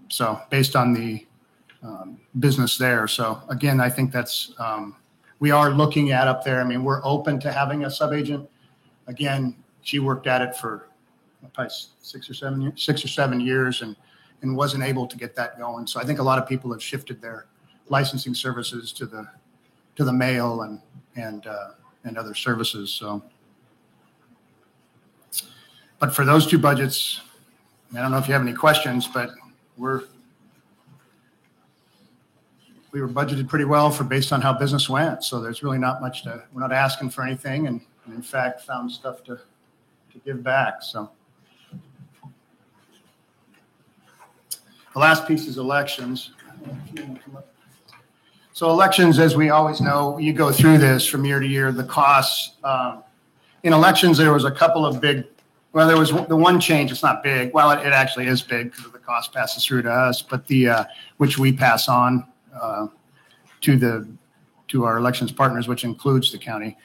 So based on the business there. So again, I think that's, we are looking at up there. I mean, we're open to having a sub-agent. Again, she worked at it for probably 6 or 7 years and wasn't able to get that going. So I think a lot of people have shifted their licensing services to the mail and other services. So, but for those two budgets, I don't know if you have any questions, but we were budgeted pretty well based on how business went. So there's really not much we're not asking for anything, and in fact found stuff to give back. So the last piece is elections. So elections, as we always know, you go through this from year to year, the costs. In elections, there was a couple of there was the one change. It's not big. Well, it actually is big because of the cost passes through to us, but which we pass on to our elections partners, which includes the county,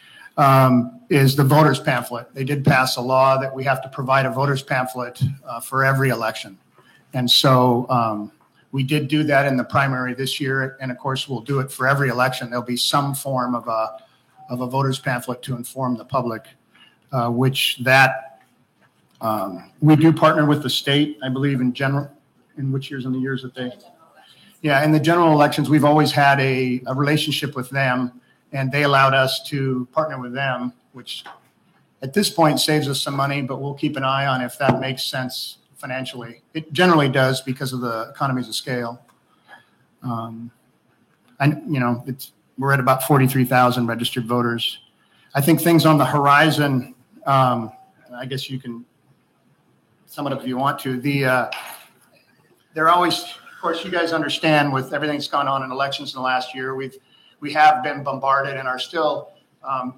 is the voters pamphlet. They did pass a law that we have to provide a voters pamphlet for every election. And so we did do that in the primary this year. And of course, we'll do it for every election. There'll be some form of a voters pamphlet to inform the public, we do partner with the state, I believe, in general. In which years? In the years that they? Yeah, in the general elections, we've always had a relationship with them, and they allowed us to partner with them, which at this point saves us some money, but we'll keep an eye on if that makes sense financially. It generally does because of the economies of scale. We're at about 43,000 registered voters. I think things on the horizon, I guess you can sum it up if you want to. They're always, of course, you guys understand with everything that's gone on in elections in the last year, we have been bombarded and are still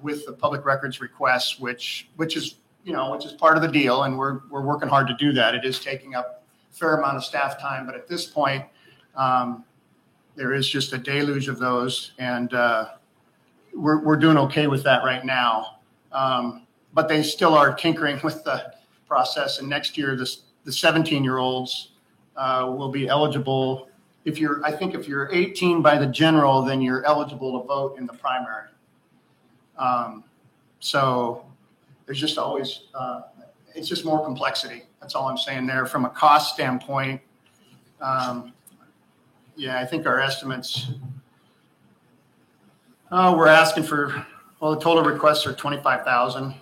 with the public records requests, which is part of the deal, and we're working hard to do that. It is taking up a fair amount of staff time, but at this point, there is just a deluge of those, and we're doing okay with that right now. But they still are tinkering with the process, and next year the 17-year-olds will be eligible. If you're 18 by the general, then you're eligible to vote in the primary. So there's just always, it's just more complexity. That's all I'm saying there. From a cost standpoint, yeah, I think our estimates, we're asking for, well, the total requests are 25,000.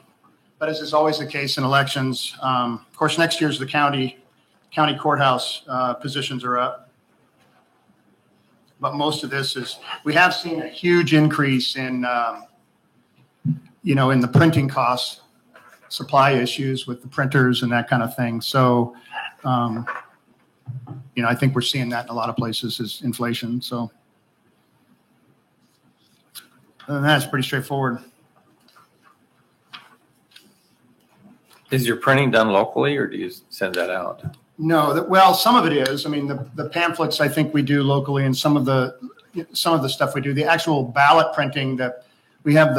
But as is always the case in elections, of course, next year's the county courthouse positions are up. But most of this is, we have seen a huge increase in, in the printing costs, supply issues with the printers and that kind of thing. So, I think we're seeing that in a lot of places is inflation. So, other than that, it's pretty straightforward. Is your printing done locally or do you send that out? No, well, some of it is. I mean, the pamphlets I think we do locally, and some of the stuff we do. The actual ballot printing that we have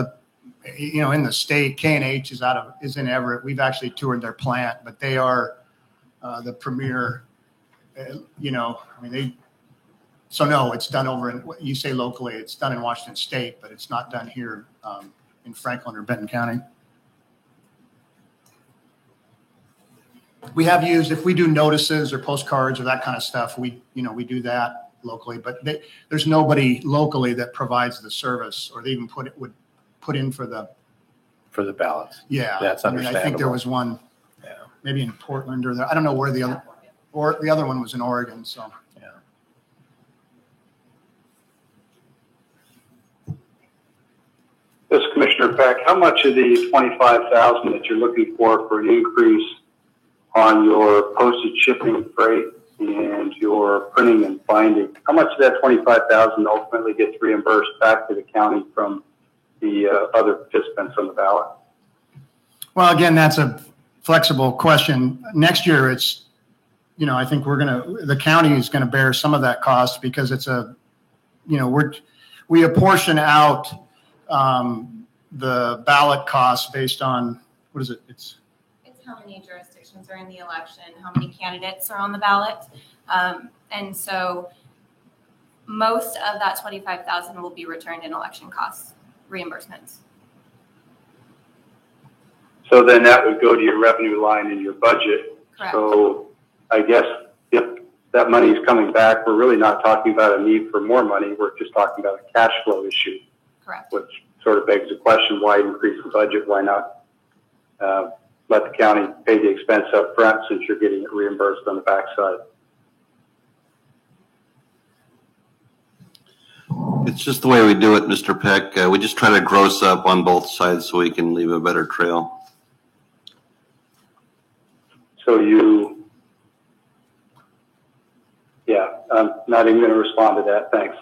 in the state, K&H is in Everett. We've actually toured their plant, but they are the premier. So no, it's done over in, you say locally, it's done in Washington State, but it's not done here in Franklin or Benton County. We have used, if we do notices or postcards or that kind of stuff, we do that locally, but there's nobody locally that provides the service, or they even would put in for the ballots. Yeah. That's understandable. I think there was one, maybe in Portland I don't know where the other one was in Oregon. So, yeah. This is Commissioner Peck. How much of the 25,000 that you're looking for an increase on your postage, shipping, freight, and your printing and binding, how much of that 25,000 ultimately gets reimbursed back to the county from the other participants on the ballot? Well, again, that's a flexible question. Next year, it's, I think the county is going to bear some of that cost because it's we apportion out the ballot costs based on, what is it? It's how many jurisdictions are in the election, how many candidates are on the ballot. And so most of that 25,000 will be returned in election costs, reimbursements. So then that would go to your revenue line in your budget. Correct. So I guess if that money is coming back, we're really not talking about a need for more money. We're just talking about a cash flow issue. Correct. Which sort of begs the question, why increase the budget? Why not let the county pay the expense up front since you're getting it reimbursed on the backside? It's just the way we do it, Mr. Peck. We just try to gross up on both sides so we can leave a better trail. So I'm not even going to respond to that. Thanks.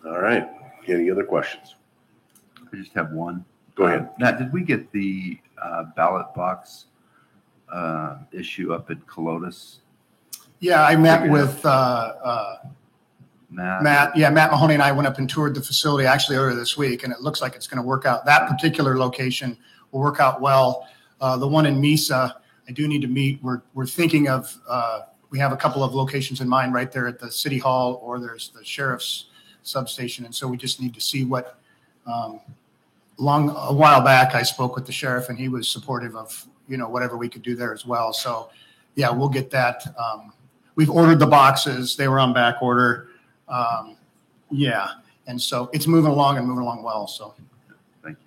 All right. Any other questions? I just have one. Go ahead. Matt, did we get the ballot box issue up at Colotis? Yeah, I met with Matt. Matt Mahoney and I went up and toured the facility actually earlier this week, and it looks like it's going to work out. That particular location will work out well. The one in Mesa, I do need to meet. We're thinking of, we have a couple of locations in mind right there at the city hall, or there's the sheriff's substation. And so we just need to see what, a while back, I spoke with the sheriff and he was supportive of, whatever we could do there as well. So yeah, we'll get that. We've ordered the boxes. They were on back order. And so it's moving along well. So. Thank you.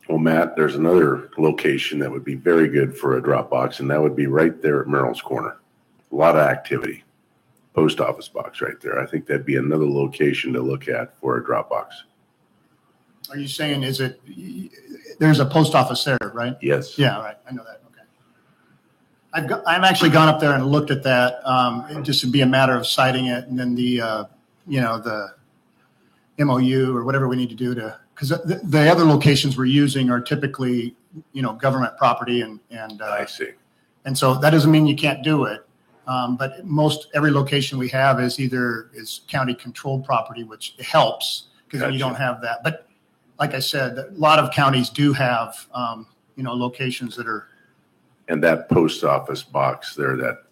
Well, Matt, there's another location that would be very good for a drop box, and that would be right there at Merrill's Corner. A lot of activity. Post office box right there. I think that'd be another location to look at for a drop box. Are you saying, there's a post office there, right? Yes. Yeah, right. I know that. Okay. I've actually gone up there and looked at that. It just would be a matter of citing it, and then the MOU or whatever we need to do because the other locations we're using are typically, government property and I see. And so that doesn't mean you can't do it. But every location we have is county controlled property, which helps because you don't have that. But like I said, a lot of counties do have, locations that are. And that post office box there, that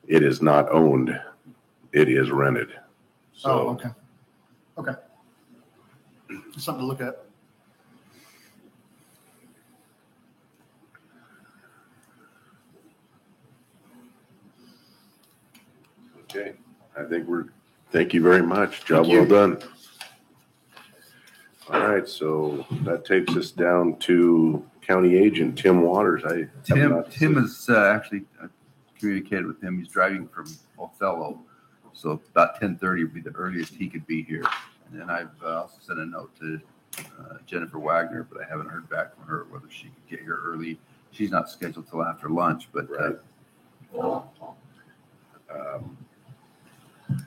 it is not owned, it is rented. So, okay. something to look at. Okay, I think thank you very much. Job Thank you. well done. All right, so that takes us down to County Agent Tim Waters. Tim has actually communicated with him. He's driving from Othello. So about 10:30 would be the earliest he could be here. And then I've also sent a note to Jennifer Wagner, but I haven't heard back from her whether she could get here early. She's not scheduled till after lunch, but Right.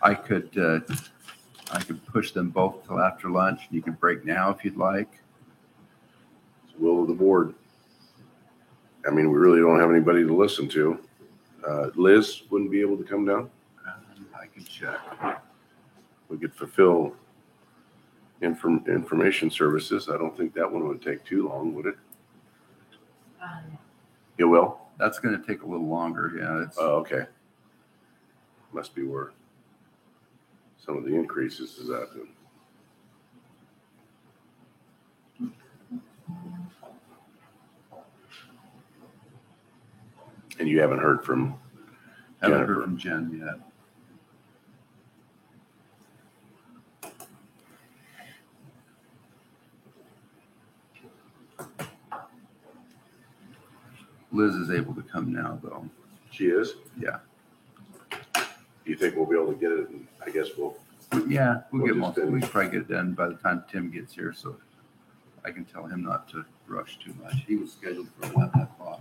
I could push them both till after lunch, and you can break now if you'd like. It's the will of the board. I mean, we really don't have anybody to listen to. Liz wouldn't be able to come down. I can check. We could fulfill information services. I don't think that one would take too long, would it? It will? That's going to take a little longer. Yeah. It's, Oh, okay. Must be where some of the increases is at. And you haven't heard from haven't Jennifer. heard from Jen yet. Liz is able to come now, though. She is? Yeah. Do you think we'll be able to get it? I guess we'll. Yeah, we'll We'll get just most. We finish. can probably get it done by the time Tim gets here, so I can tell him not to rush too much. He was scheduled for 11 o'clock.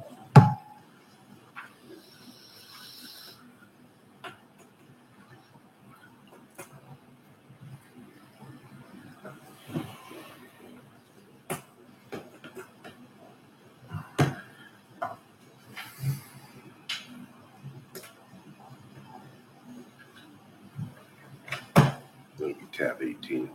It'll be tab 18.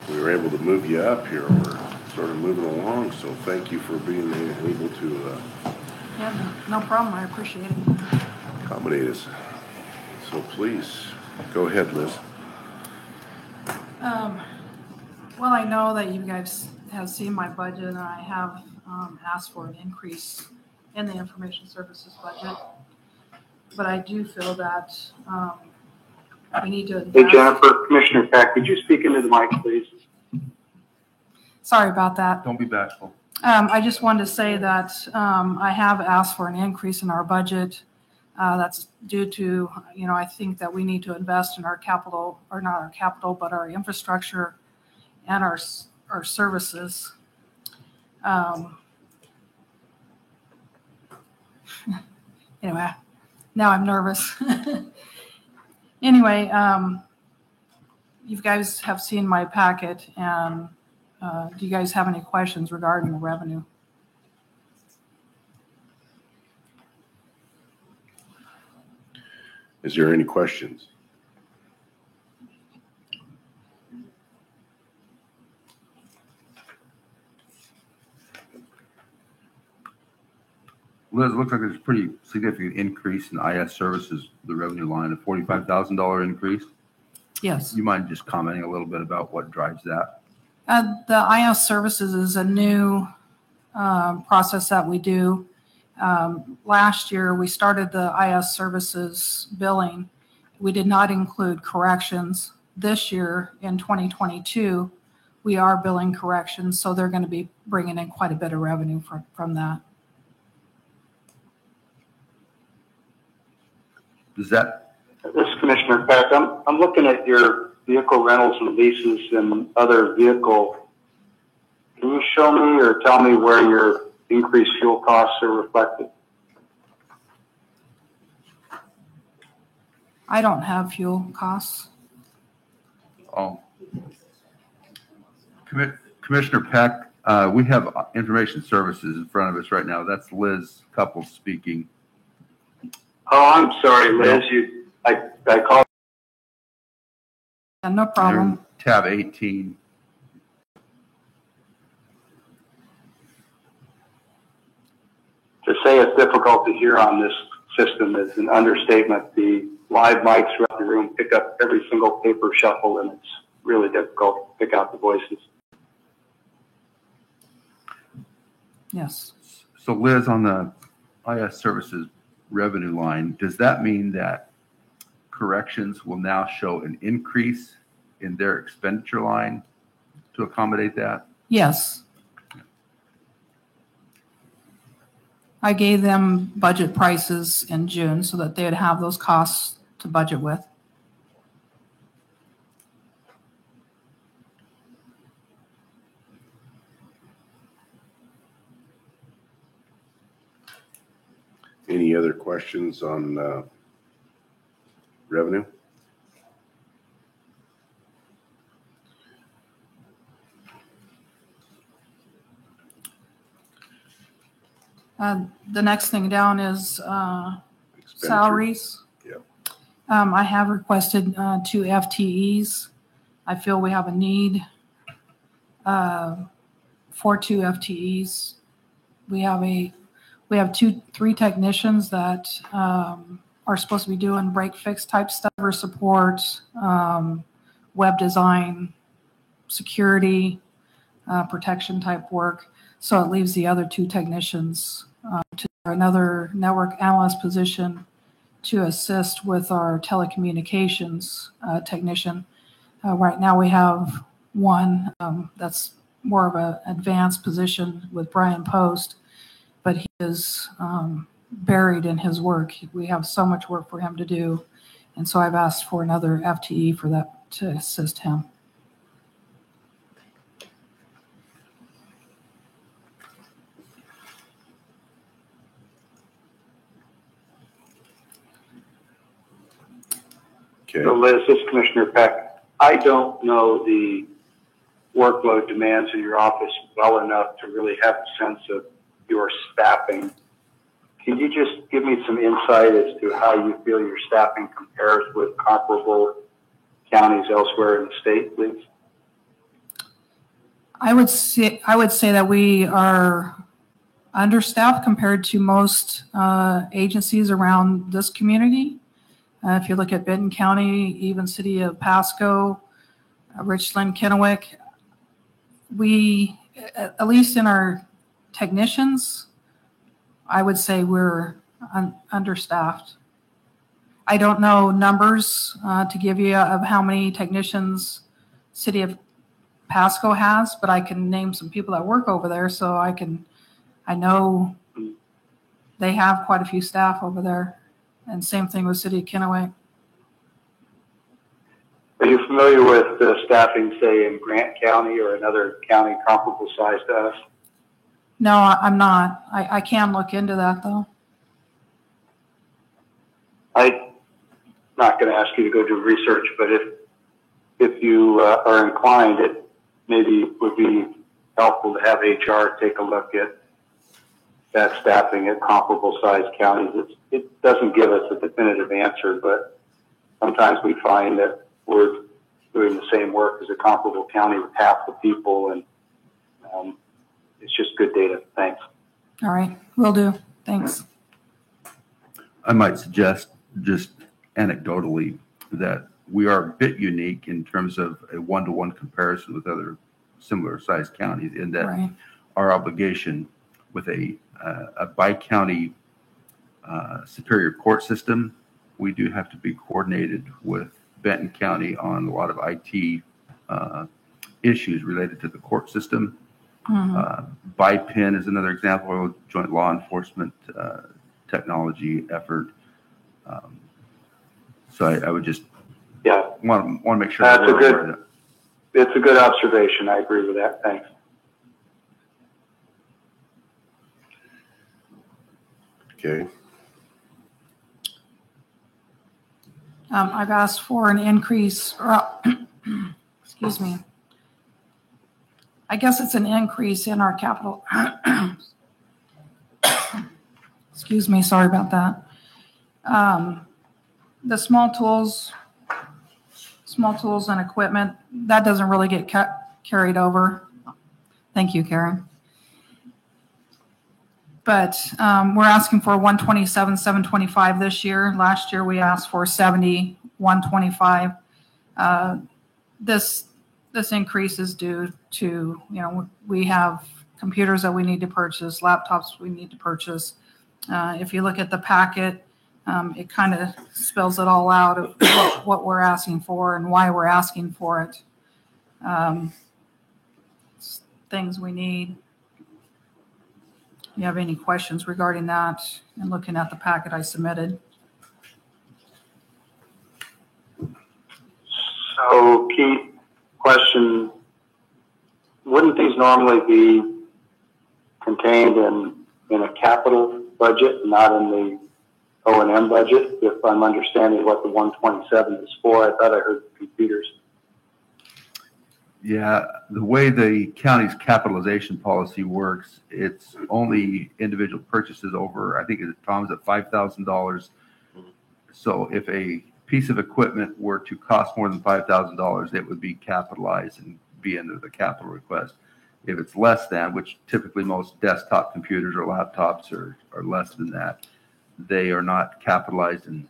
We were able to move you up here. We're sort of moving along, so thank you for being able to Yeah, no problem. I appreciate it. accommodate us. So please, go ahead, Liz. Well, I know that you guys have seen my budget, and I have asked for an increase in the information services budget. But I do feel that we need to invest. Hey, Jennifer, Commissioner Peck, would you speak into the mic, please? Sorry about that. Don't be bashful. I just wanted to say that I have asked for an increase in our budget. That's due to, I think that we need to invest in our capital, or not our capital, but our infrastructure and our services. Anyway, now I'm nervous. Anyway, you guys have seen my packet, and do you guys have any questions regarding the revenue? Is there any questions? Liz, it looks like there's a pretty significant increase in IS services, the revenue line, a $45,000 increase. Yes. You mind just commenting a little bit about what drives that? The IS services is a new process that we do. Last year, we started the IS services billing. We did not include corrections. This year, in 2022, we are billing corrections, so they're going to be bringing in quite a bit of revenue from that. Does that? This is Commissioner Peck. I'm looking at your vehicle rentals and leases and other vehicle. Can you show me or tell me where your increased fuel costs are reflected? I don't have fuel costs. Oh. Commissioner Peck, we have information services in front of us right now. That's Liz Couples speaking. Oh, I'm sorry, Liz. I called. Yeah, no problem. You're tab 18. To say it's difficult to hear on this system is an understatement. The live mics throughout the room pick up every single paper shuffle, and it's really difficult to pick out the voices. Yes. So Liz, on the IS services revenue line, does that mean that corrections will now show an increase in their expenditure line to accommodate that? Yes. I gave them budget prices in June so that they'd have those costs to budget with. Any other questions on revenue? The next thing down is Expenditure? salaries. Yep. I have requested 2 FTEs. I feel we have a need for 2 FTEs. We have 3 technicians that are supposed to be doing break fix type stuff, or support, web design, security, protection type work. So it leaves the other 2 technicians to another network analyst position to assist with our telecommunications technician. Right now we have one that's more of an advanced position with Brian Post, but he is buried in his work. We have so much work for him to do, and so I've asked for another FTE for that to assist him. Okay. So Liz, this is Commissioner Peck. I don't know the workload demands in your office well enough to really have a sense of your staffing. Can you just give me some insight as to how you feel your staffing compares with comparable counties elsewhere in the state, please? I would say that we are understaffed compared to most agencies around this community. If you look at Benton County, even city of Pasco, Richland, Kennewick, we, at least in our technicians, I would say we're understaffed. I don't know numbers to give you of how many technicians city of Pasco has, but I can name some people that work over there, so I know they have quite a few staff over there. And same thing with city of Kennewick. Are you familiar with the staffing, say, in Grant County or another county comparable size to us? No, I'm not. I can look into that, though. I'm not going to ask you to go do research, but if you are inclined, it maybe would be helpful to have HR take a look at that staffing at comparable sized counties. It doesn't give us a definitive answer, but sometimes we find that we're doing the same work as a comparable county with half the people, and it's just good data. Thanks. All right, will do. Thanks. I might suggest, just anecdotally, that we are a bit unique in terms of a one-to-one comparison with other similar sized counties, in that Right. our obligation with a bi-county superior court system, we do have to be coordinated with Benton County on a lot of IT issues related to the court system. BIPIN is another example of a joint law enforcement technology effort. So I would just want to make sure that That's we're aware of that. It's a good observation. I agree with that. Thanks. Okay. I've asked for an increase, excuse me. I guess it's an increase in our capital. Excuse me, sorry about that. The small tools and equipment, that doesn't really get carried over. Thank you, Karen. But we're asking for 127,725 this year. Last year we asked for 70,125. This increase is due to, we have computers that we need to purchase, laptops we need to purchase. If you look at the packet, it kind of spells it all out of what we're asking for and why we're asking for it. Things we need. You have any questions regarding that and looking at the packet I submitted? So, Keith, question, wouldn't these normally be contained in a capital budget, not in the O&M budget, if I'm understanding what the 127 is for? I thought I heard computers. Yeah, the way the county's capitalization policy works, it's only individual purchases over, I think Tom's at $5,000. So if a piece of equipment were to cost more than $5,000, it would be capitalized and be under the capital request. If it's less than, which typically most desktop computers or laptops are less than that, they are not capitalized and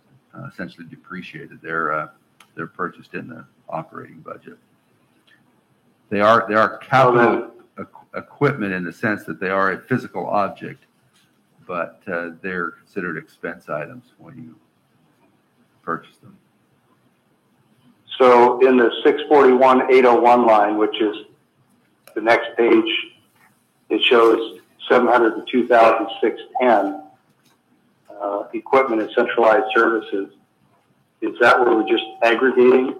essentially depreciated. They're purchased in the operating budget. They are capital equipment in the sense that they are a physical object, but they're considered expense items when you purchase them. So in the 641-801 line, which is the next page, it shows 702,610 equipment and centralized services. Is that where we're just aggregating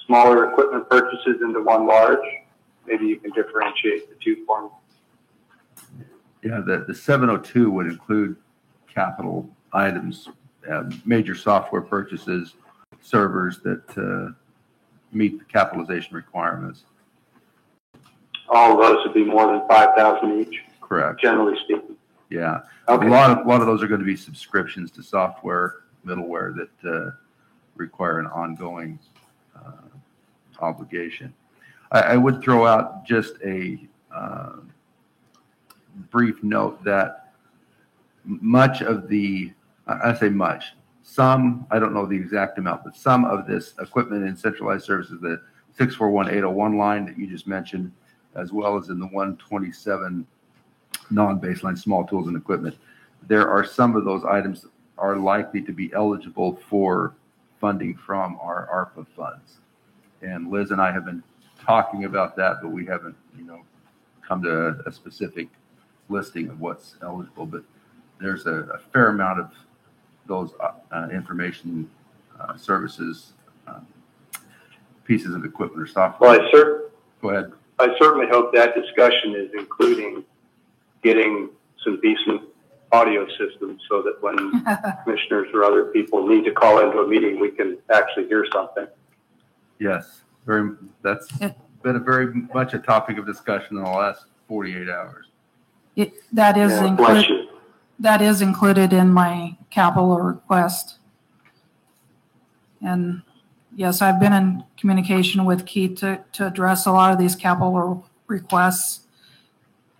smaller equipment purchases into one large? Maybe you can differentiate the two for me. Yeah, the 702 would include capital items, major software purchases, servers that meet the capitalization requirements. All of those would be more than 5,000 each. Correct. Generally speaking. Yeah. Okay. A lot of those are going to be subscriptions to software, middleware that require an ongoing obligation. I would throw out just a brief note that much of the, I say much, some, I don't know the exact amount, but some of this equipment and centralized services, the 641-801 line that you just mentioned, as well as in the 127 non-baseline small tools and equipment, there are some of those items that are likely to be eligible for funding from our ARPA funds. And Liz and I have been talking about that, but we haven't, come to a specific listing of what's eligible. But there's a fair amount of those information services, pieces of equipment or software. Well, Go ahead. I certainly hope that discussion is including getting some decent audio systems so that when commissioners or other people need to call into a meeting, we can actually hear something. Yes, that's been a very much a topic of discussion in the last 48 hours. That is Yeah, bless you. that is included in my capital request. And yes, I've been in communication with Keith to address a lot of these capital requests.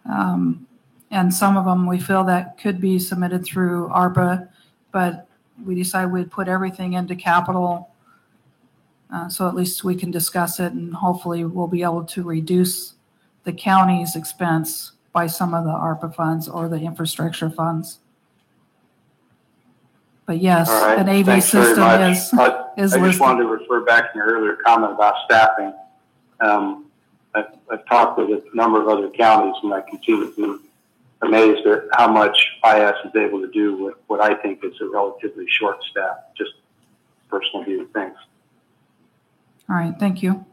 And some of them we feel that could be submitted through ARPA, but we decided we'd put everything into capital. So at least we can discuss it, and hopefully we'll be able to reduce the county's expense by some of the ARPA funds or the infrastructure funds. But yes, All right, an AV thanks very system much. is I just listed. wanted to refer back to your earlier comment about staffing. I've talked with a number of other counties, and I continue to be amazed at how much IS is able to do with what I think is a relatively short staff. Just personal view. Thanks. All right, thank you.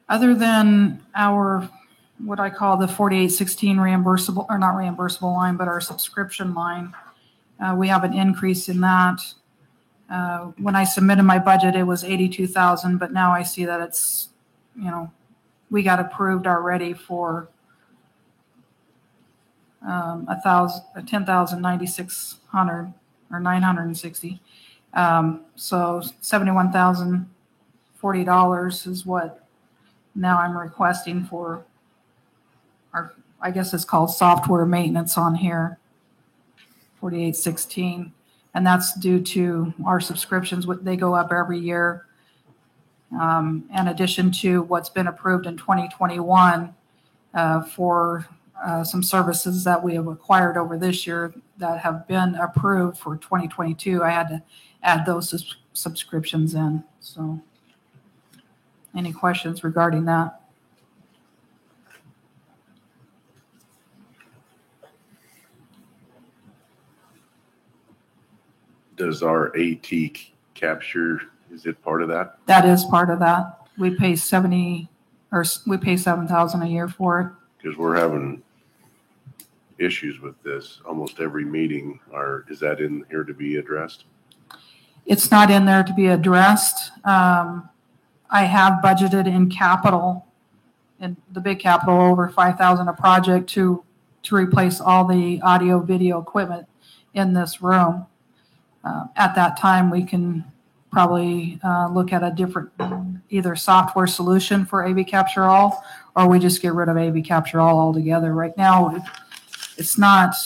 Other than our, what I call the 4816 reimbursable, or not reimbursable line, but our subscription line, we have an increase in that. When I submitted my budget, it was 82,000, but now I see that it's, we got approved already for 10,960 or 960. So $71,040 is what now I'm requesting for our, I guess it's called software maintenance on here, 4816. And that's due to our subscriptions. They go up every year. In addition to what's been approved in 2021 for some services that we have acquired over this year that have been approved for 2022, I had to add those subscriptions in. So any questions regarding that? Does our AT capture, is it part of that? That is part of that. We pay $7,000 a year for it. Because we're having issues with this almost every meeting. Is that in here to be addressed? It's not in there to be addressed. I have budgeted in capital, in the big capital, over $5,000 a project to replace all the audio video equipment in this room. At that time, we can probably look at a different either software solution for AV Capture All, or we just get rid of AV Capture All altogether. Right now, it's not,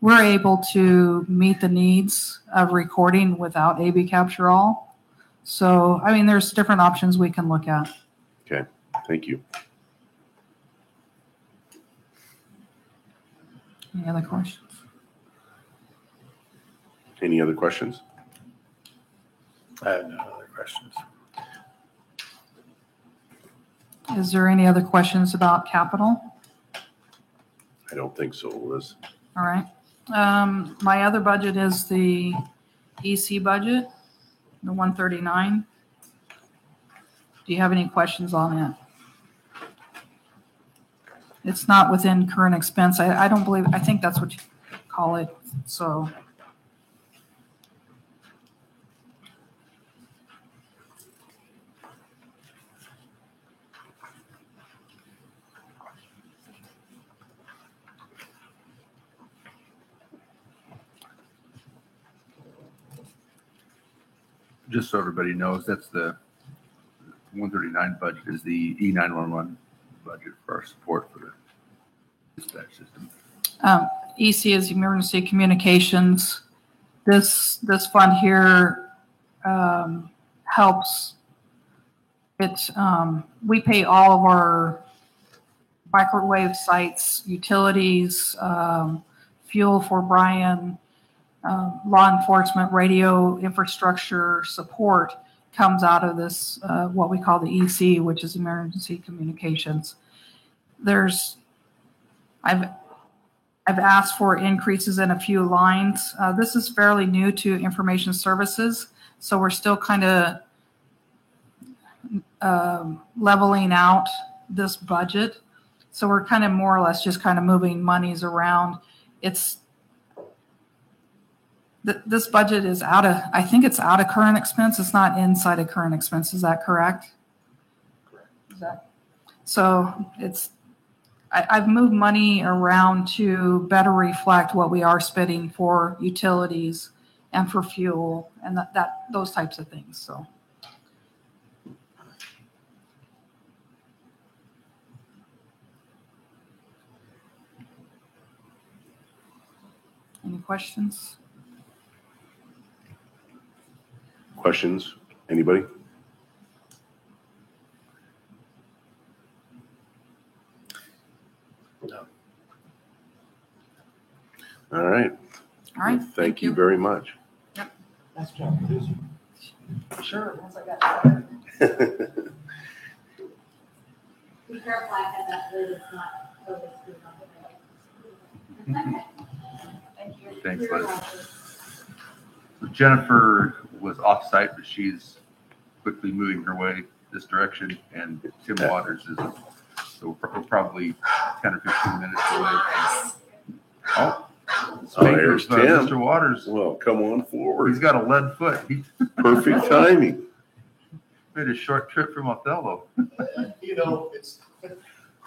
we're able to meet the needs of recording without AV Capture All. So, I mean, there's different options we can look at. Okay, thank you. Any other questions? Any other questions? I have no other questions. Is there any other questions about capital? I don't think so, Liz. All right. My other budget is the EC budget, the 139. Do you have any questions on it? It's not within current expense. I don't believe, I think that's what you call it. So. Just so everybody knows, that's the 139 budget is the E911 budget for our support for the dispatch system. EC is emergency communications. This fund here helps. We pay all of our microwave sites, utilities, fuel for Brian, law enforcement, radio infrastructure support comes out of this, what we call the EC, which is emergency communications. I've asked for increases in a few lines. This is fairly new to information services, so we're still kind of leveling out this budget. So we're kind of more or less just kind of moving monies around. This budget is I think it's out of current expense. It's not inside of current expense. Is that correct? Correct. So I've moved money around to better reflect what we are spending for utilities and for fuel and those types of things. So. Any questions? Questions? Anybody? No. All right. All right. Thank you very much. Nice job, producer. Sure. Once I got started. Be careful, I have that lid, it's not totally screwed on. Thank you. Thanks, Liz. So Jennifer was off-site, but she's quickly moving her way this direction, and Tim Waters is, so we're probably 10 or 15 minutes away. Oh, There's Tim. Mr. Waters. Well, come on forward. He's got a lead foot. He Perfect timing. made a short trip from Othello. You know,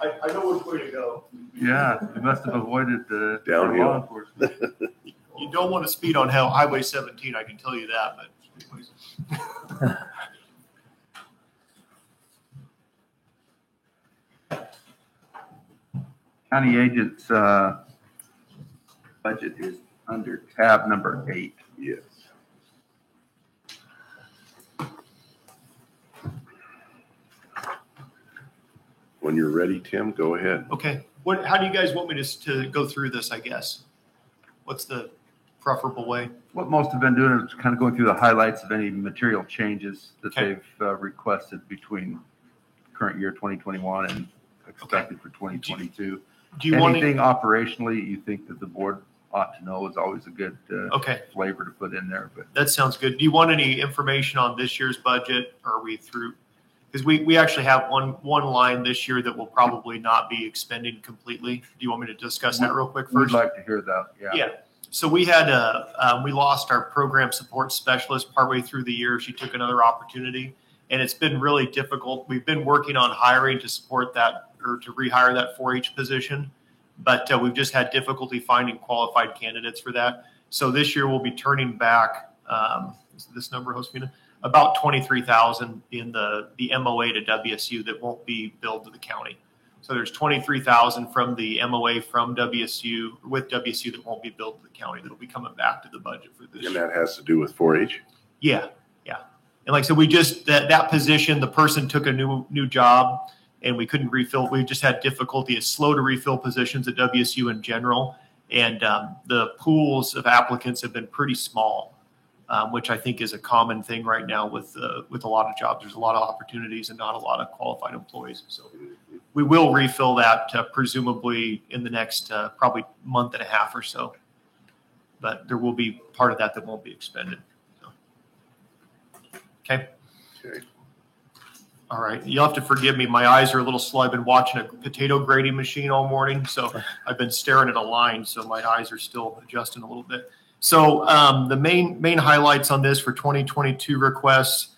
I know which way to go. Yeah, he must have avoided the Downhill. law enforcement. You don't want to speed on Highway 17, I can tell you that, but anyways. County agent's budget is under tab number 8. Yes. When you're ready, Tim, go ahead. Okay, how do you guys want me to go through this, I guess? What's the preferable way? What most have been doing is kind of going through the highlights of any material changes that Okay. they've requested between current year 2021 and expected for 2022. Do you want Anything operationally you think that the board ought to know is always a good Okay, flavor to put in there. But that sounds good. Do you want any information on this year's budget? Or are we through? Because we actually have one line this year that will probably not be expended completely. Do you want me to discuss that real quick we'd first? like to hear that. Yeah. So we had we lost our program support specialist partway through the year. She took another opportunity, and it's been really difficult. We've been working on hiring to support that or to rehire that 4-H position, but we've just had difficulty finding qualified candidates for that. So this year we'll be turning back is this number, Josefina? About 23,000 in the MOA to WSU that won't be billed to the county. So there's 23,000 from the MOA from WSU with WSU that won't be billed to the county. That'll be coming back to the budget for this And year. that has to do with 4-H? Yeah. And like I said, we just that position, the person took a new job and we couldn't refill. We just had difficulty. It's slow to refill positions at WSU in general. And the pools of applicants have been pretty small, which I think is a common thing right now with a lot of jobs. There's a lot of opportunities and not a lot of qualified employees. So we will refill that presumably in the next probably month and a half or so. But there will be part of that won't be expended. So. Okay. All right. You'll have to forgive me. My eyes are a little slow. I've been watching a potato grading machine all morning. So I've been staring at a line. So my eyes are still adjusting a little bit. So the main highlights on this for 2022 requests,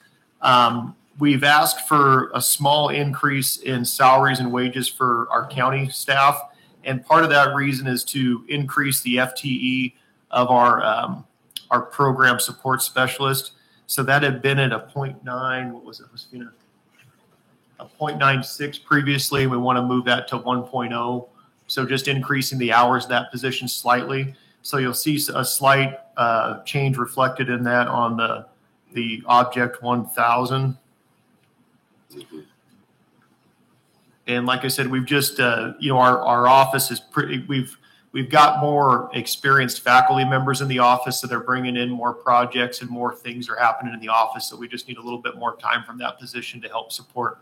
we've asked for a small increase in salaries and wages for our county staff. And part of that reason is to increase the FTE of our program support specialist. So that had been at a 0.9, what was it, Josefina? A 0.96 previously. We want to move that to 1.0. So just increasing the hours of that position slightly. So you'll see a slight change reflected in that on the object 1000. And like I said, we've just, our office is pretty, we've got more experienced faculty members in the office, so they're bringing in more projects and more things are happening in the office. So we just need a little bit more time from that position to help support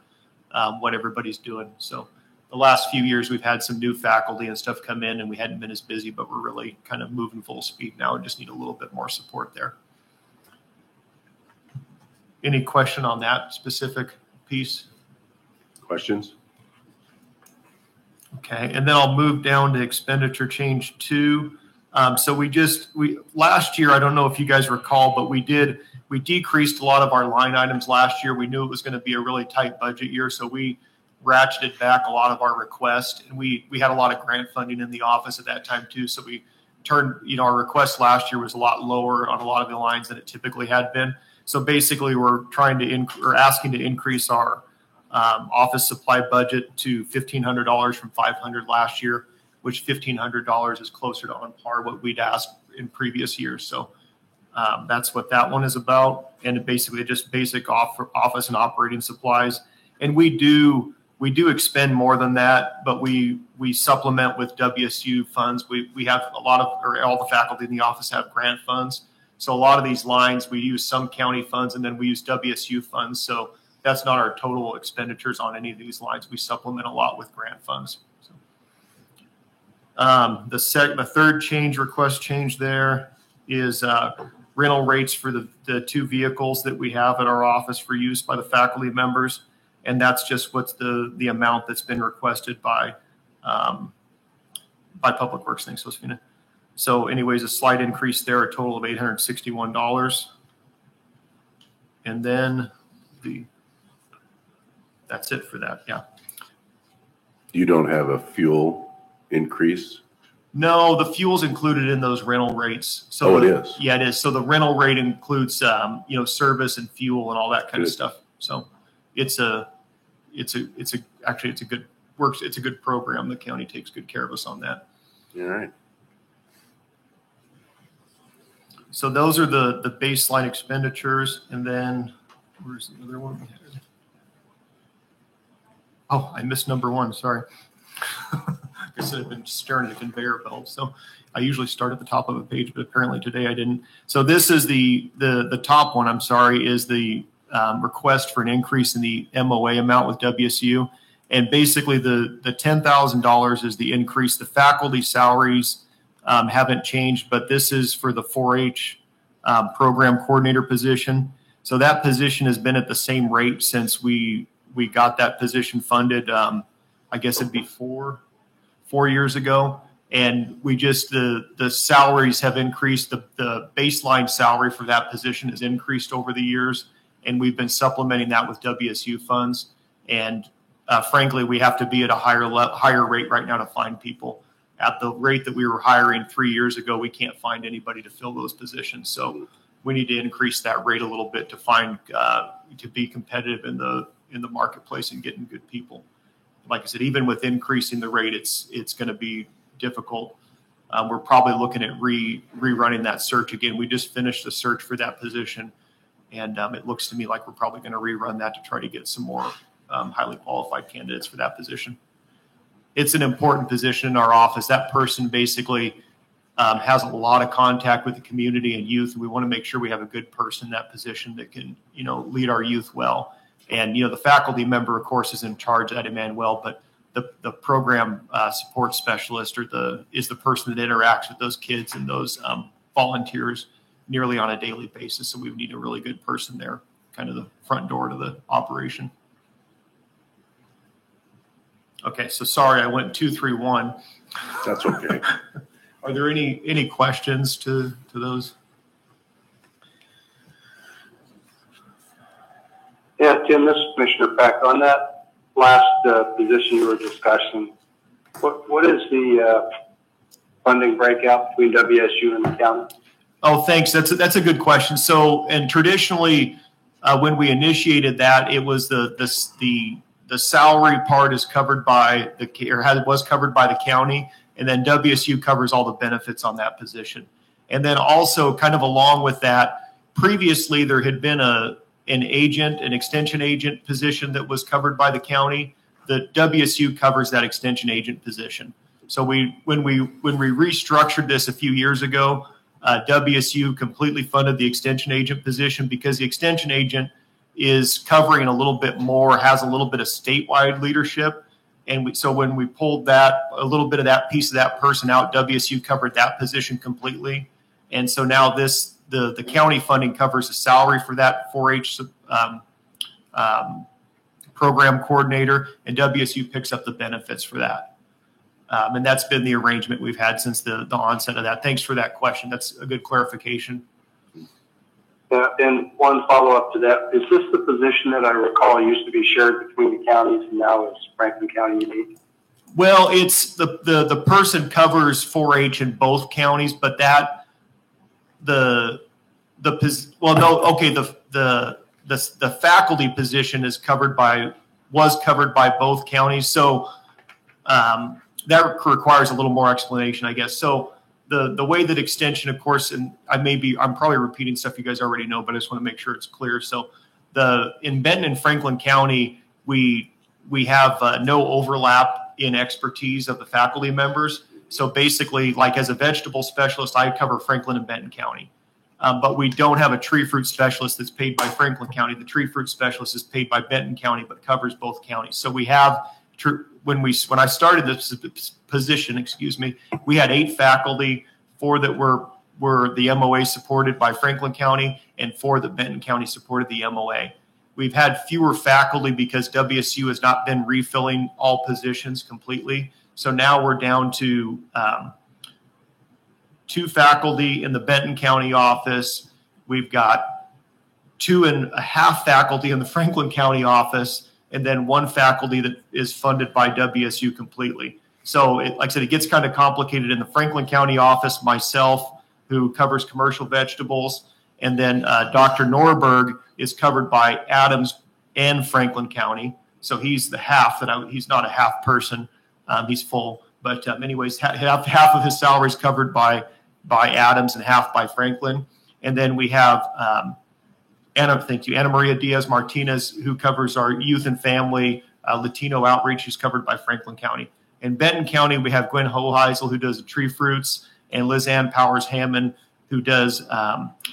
what everybody's doing. So the last few years, we've had some new faculty and stuff come in and we hadn't been as busy, but we're really kind of moving full speed now and just need a little bit more support there. Any question on that specific piece? Questions? Okay, and then I'll move down to expenditure change 2. So we last year, I don't know if you guys recall, but we decreased a lot of our line items last year. We knew it was going to be a really tight budget year, so we ratcheted back a lot of our requests, and we had a lot of grant funding in the office at that time too. So we turned, our request last year was a lot lower on a lot of the lines than it typically had been. So basically, we're trying to asking to increase our office supply budget to $1,500 from $500 last year, which $1,500 is closer to on par what we'd asked in previous years. So that's what that one is about, and basically just basic office and operating supplies. And we do expend more than that, but we supplement with WSU funds. We have all the faculty in the office have grant funds. So a lot of these lines, we use some county funds and then we use WSU funds. So that's not our total expenditures on any of these lines. We supplement a lot with grant funds. So, the third request change there is rental rates for the 2 vehicles that we have at our office for use by the faculty members. And that's just what's the amount that's been requested by Public Works. Thanks, Josefina. So anyways, a slight increase there, a total of $861. And then that's it for that. Yeah. You don't have a fuel increase? No, the fuel's included in those rental rates. So it is? Yeah, it is. So the rental rate includes, service and fuel and all that kind of stuff. So it's a good program. The county takes good care of us on that. All right. So those are the baseline expenditures. And then where's the other one? Oh, I missed number 1. Sorry. I guess I've been staring at a conveyor belt. So I usually start at the top of a page, but apparently today I didn't. So this is the top one, is the request for an increase in the MOA amount with WSU. And basically the $10,000 is the increase. The faculty salaries haven't changed, but this is for the 4-H program coordinator position. So that position has been at the same rate since we got that position funded. I guess it'd be four years ago. And we just, the salaries have increased. The baseline salary for that position has increased over the years. And we've been supplementing that with WSU funds. And frankly, we have to be at a higher rate right now to find people. At the rate that we were hiring 3 years ago, we can't find anybody to fill those positions. So we need to increase that rate a little bit to find to be competitive in the marketplace and getting good people. Like I said, even with increasing the rate, it's going to be difficult. We're probably looking at rerunning that search again. We just finished the search for that position, and it looks to me like we're probably going to rerun that to try to get some more highly qualified candidates for that position. It's an important position in our office. That person basically has a lot of contact with the community and youth. And we want to make sure we have a good person in that position that can, lead our youth well. And, the faculty member, of course, is in charge of that, Emmanuel, but the program support specialist is the person that interacts with those kids and those volunteers nearly on a daily basis. So we need a really good person there, kind of the front door to the operation. Okay, so sorry, I went 2, 3, 1. That's okay. Are there any questions to those? Yeah, Tim, this is Commissioner Peck. On that last position you were discussing, what is the funding breakout between WSU and the county? Oh, thanks. That's a good question. So, and traditionally, when we initiated that, it was the salary part is covered by was covered by the county, and then WSU covers all the benefits on that position. And then also, kind of along with that, previously there had been an extension agent position that was covered by the county. The WSU covers that extension agent position. So when we restructured this a few years ago, WSU completely funded the extension agent position because the extension agent is covering a little bit more, has a little bit of statewide leadership. And so when we pulled a little bit of that piece of that person out, WSU covered that position completely. And so now the county funding covers the salary for that 4-H program coordinator, and WSU picks up the benefits for that. And that's been the arrangement we've had since the onset of that. Thanks for that question. That's a good clarification. And one follow-up to that, is this the position that I recall used to be shared between the counties and now is Franklin County unique? Well, it's the person covers 4-H in both counties, but the faculty position was covered by both counties. So that requires a little more explanation, I guess. So the way that extension, of course, and I'm probably repeating stuff you guys already know, but I just want to make sure it's clear. So in Benton and Franklin County, we have no overlap in expertise of the faculty members. So basically, like as a vegetable specialist, I cover Franklin and Benton County. But we don't have a tree fruit specialist that's paid by Franklin County. The tree fruit specialist is paid by Benton County, but covers both counties. So we have, when I started this position, we had 8 faculty, 4 that were the MOA supported by Franklin County, and 4 that Benton County supported the MOA. We've had fewer faculty because WSU has not been refilling all positions completely. So now we're down to 2 faculty in the Benton County office. We've got 2.5 faculty in the Franklin County office, and then 1 faculty that is funded by WSU completely. So like I said, it gets kind of complicated in the Franklin County office, myself, who covers commercial vegetables, and then Dr. Norberg is covered by Adams and Franklin County. So he's the half he's not a half person. He's full. But anyways, half of his salary is covered by Adams and half by Franklin. And then we have Ana Maria Diaz Martinez, who covers our youth and family Latino outreach, who's covered by Franklin County. In Benton County, we have Gwen Hoheisel, who does the tree fruits, and Liz Ann Powers Hammond, who does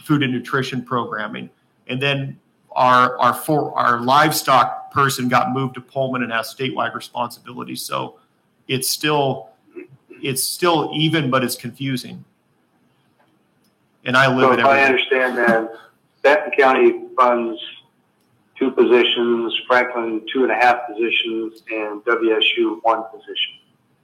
food and nutrition programming. And then our livestock person got moved to Pullman and has statewide responsibility. So it's still even, but it's confusing. And I live in everything. I understand that Benton County funds 2 positions, Franklin 2.5 positions, and WSU 1 position.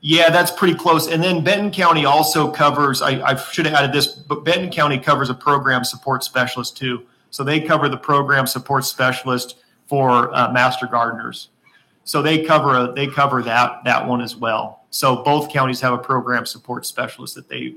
Yeah, that's pretty close. And then Benton County also covers, I should have added this, but Benton County covers a program support specialist too. So they cover the program support specialist for master gardeners. So they cover that one as well. So both counties have a program support specialist that they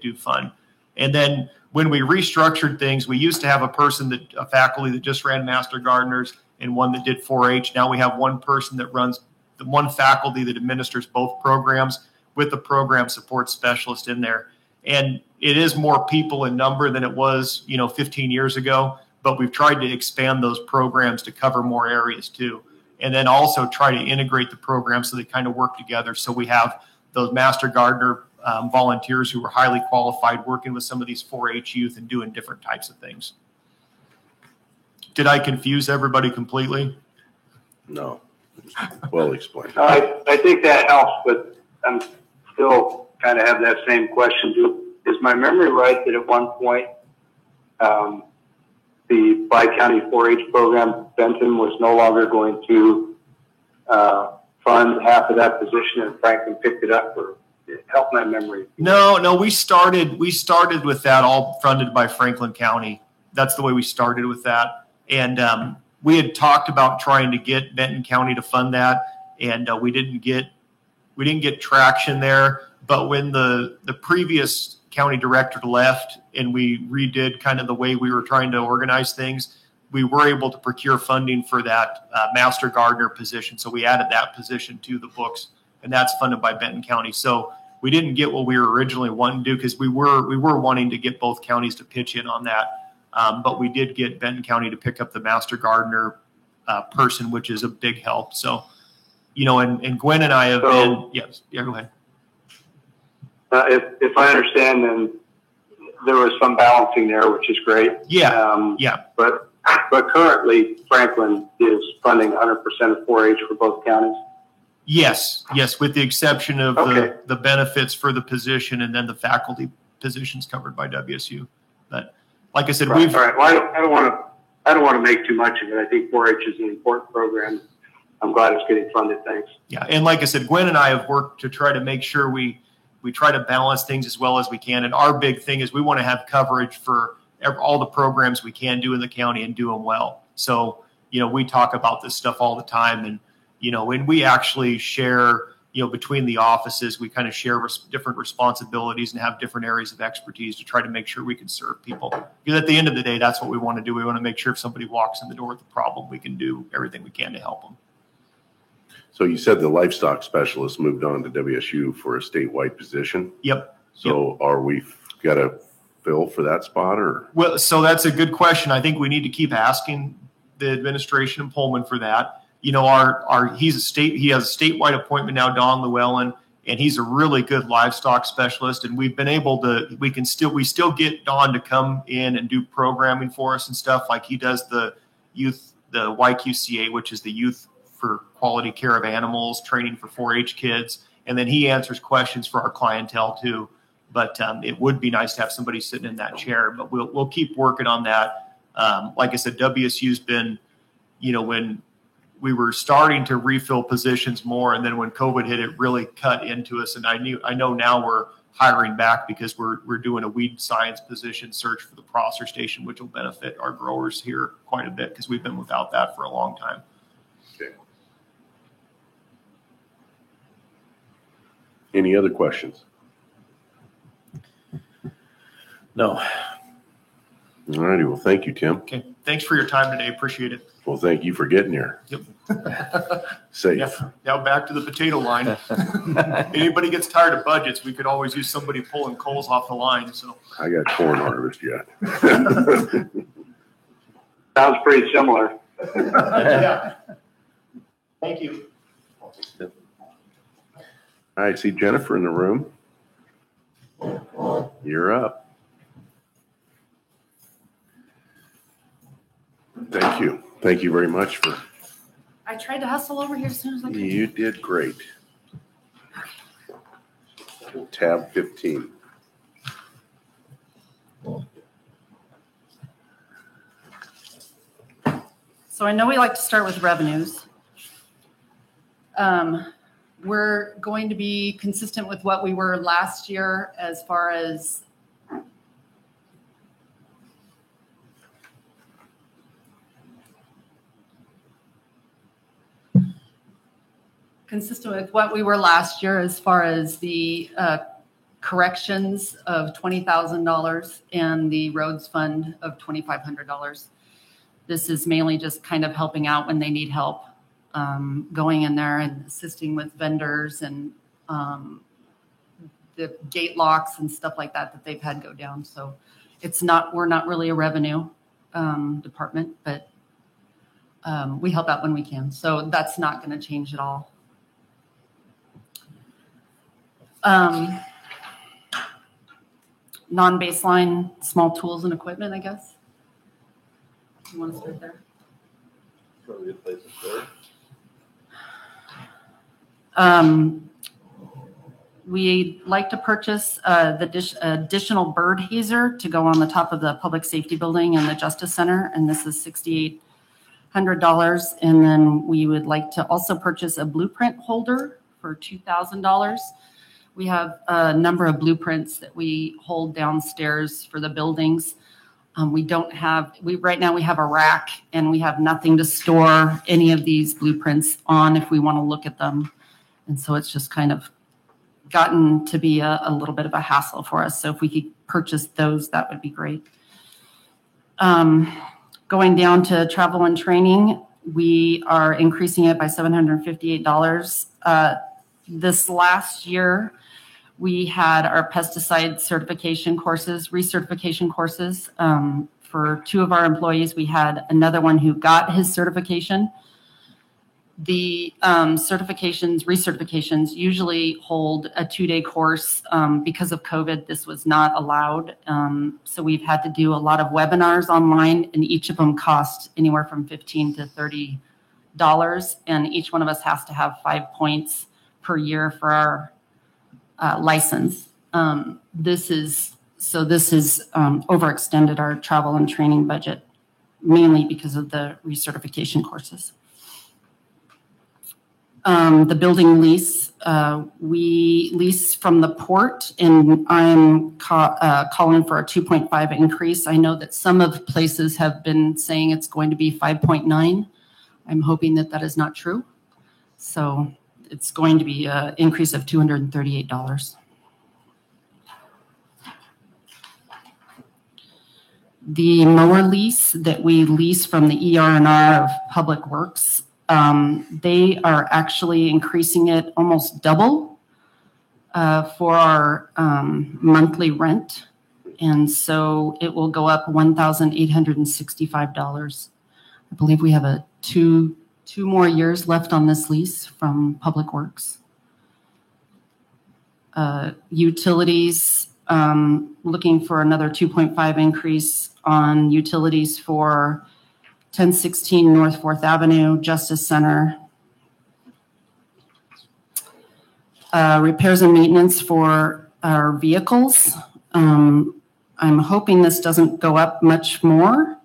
do fund. And then when we restructured things, we used to have a faculty that just ran master gardeners and one that did 4-H. Now we have one person that runs the one faculty that administers both programs with the program support specialist in there. And it is more people in number than it was, 15 years ago, but we've tried to expand those programs to cover more areas too. And then also try to integrate the programs so they kind of work together. So we have those master gardener volunteers who are highly qualified working with some of these 4-H youth and doing different types of things. Did I confuse everybody completely? No. Well explained. I think that helps, but I'm still kind of have that same question. Is my memory right that at one point the Bi-County 4-H program, Benton, was no longer going to fund half of that position and Franklin picked it up? Or help my memory. No, we started with that all funded by Franklin County. That's the way we started with that. And we had talked about trying to get Benton County to fund that, and we didn't get traction there. But when the previous county director left and we redid kind of the way we were trying to organize things, we were able to procure funding for that master gardener position. So we added that position to the books, and that's funded by Benton County. So we didn't get what we were originally wanting to do because we were wanting to get both counties to pitch in on that. But we did get Benton County to pick up the master gardener person, which is a big help. So, and Gwen and I have been, yes. Yeah, go ahead. If I understand, then there was some balancing there, which is great. Yeah. But currently Franklin is funding 100% of 4-H for both counties. Yes, with the exception of the benefits for the position and then the faculty positions covered by WSU. But like I said, right. All right. Well, I don't want to make too much of it. I think 4-H is an important program. I'm glad it's getting funded. Thanks. Yeah, and like I said, Gwen and I have worked to try to make sure we try to balance things as well as we can. And our big thing is we want to have coverage for all the programs we can do in the county and do them well. So, we talk about this stuff all the time, and, when we actually share, between the offices, we kind of share different responsibilities and have different areas of expertise to try to make sure we can serve people. Because at the end of the day, that's what we want to do. We want to make sure if somebody walks in the door with a problem, we can do everything we can to help them. So you said the livestock specialist moved on to WSU for a statewide position. Yep. So are we got to fill for that spot, or? Well, so that's a good question. I think we need to keep asking the administration in Pullman for that. He has a statewide appointment now, Don Llewellyn, and he's a really good livestock specialist. And we've been able to, we still get Don to come in and do programming for us and stuff, like he does the YQCA, which is the Youth for Quality Care of Animals, training for 4-H kids. And then he answers questions for our clientele too. But it would be nice to have somebody sitting in that chair, but we'll keep working on that. Like I said, WSU's been, when we were starting to refill positions more, and then when COVID hit, it really cut into us. And I know now we're hiring back because we're doing a weed science position search for the processor station, which will benefit our growers here quite a bit because we've been without that for a long time. Okay. Any other questions? No. All righty. Well, thank you, Tim. Okay. Thanks for your time today. Appreciate it. Well, thank you for getting here. Yep. Safe. Yeah. Now back to the potato line. Anybody gets tired of budgets, we could always use somebody pulling coals off the line. So I got corn harvest yet. Sounds pretty similar. Yeah. Thank you. All right. See Jennifer in the room. You're up. Thank you. Thank you very much for. I tried to hustle over here as soon as I could. You did great. Tab 15. So I know we like to start with revenues. We're going to be consistent with what we were last year as far as the corrections of $20,000 and the roads fund of $2,500. This is mainly just kind of helping out when they need help, going in there and assisting with vendors and the gate locks and stuff like that they've had go down. So we're not really a revenue department, but we help out when we can. So that's not going to change at all. Non-baseline small tools and equipment, I guess. You want to start there? Probably a place to start. We like to purchase the additional bird hazer to go on the top of the public safety building in the Justice Center, and this is $6,800. And then we would like to also purchase a blueprint holder for $2,000. We have a number of blueprints that we hold downstairs for the buildings. Right now we have a rack and we have nothing to store any of these blueprints on if we want to look at them. And so it's just kind of gotten to be a little bit of a hassle for us. So if we could purchase those, that would be great. Going down to travel and training, we are increasing it by $758. This last year, we had our pesticide certification courses, recertification courses. For 2 of our employees, we had another one who got his certification. The recertifications usually hold a 2-day course. Because of COVID, this was not allowed. So we've had to do a lot of webinars online, and each of them cost anywhere from $15 to $30. And each one of us has to have 5 points per year for our license. This has overextended our travel and training budget, mainly because of the recertification courses. The building lease, we lease from the port, and I'm calling for a 2.5 increase. I know that some of places have been saying it's going to be 5.9. I'm hoping that that is not true. So it's going to be an increase of $238. The mower lease that we lease from the ER&R of Public Works, they are actually increasing it almost double for our monthly rent. And so it will go up $1,865. I believe we have two more years left on this lease from Public Works. Utilities, looking for another 2.5 increase on utilities for 1016 North 4th Avenue, Justice Center. Repairs and maintenance for our vehicles. I'm hoping this doesn't go up much more.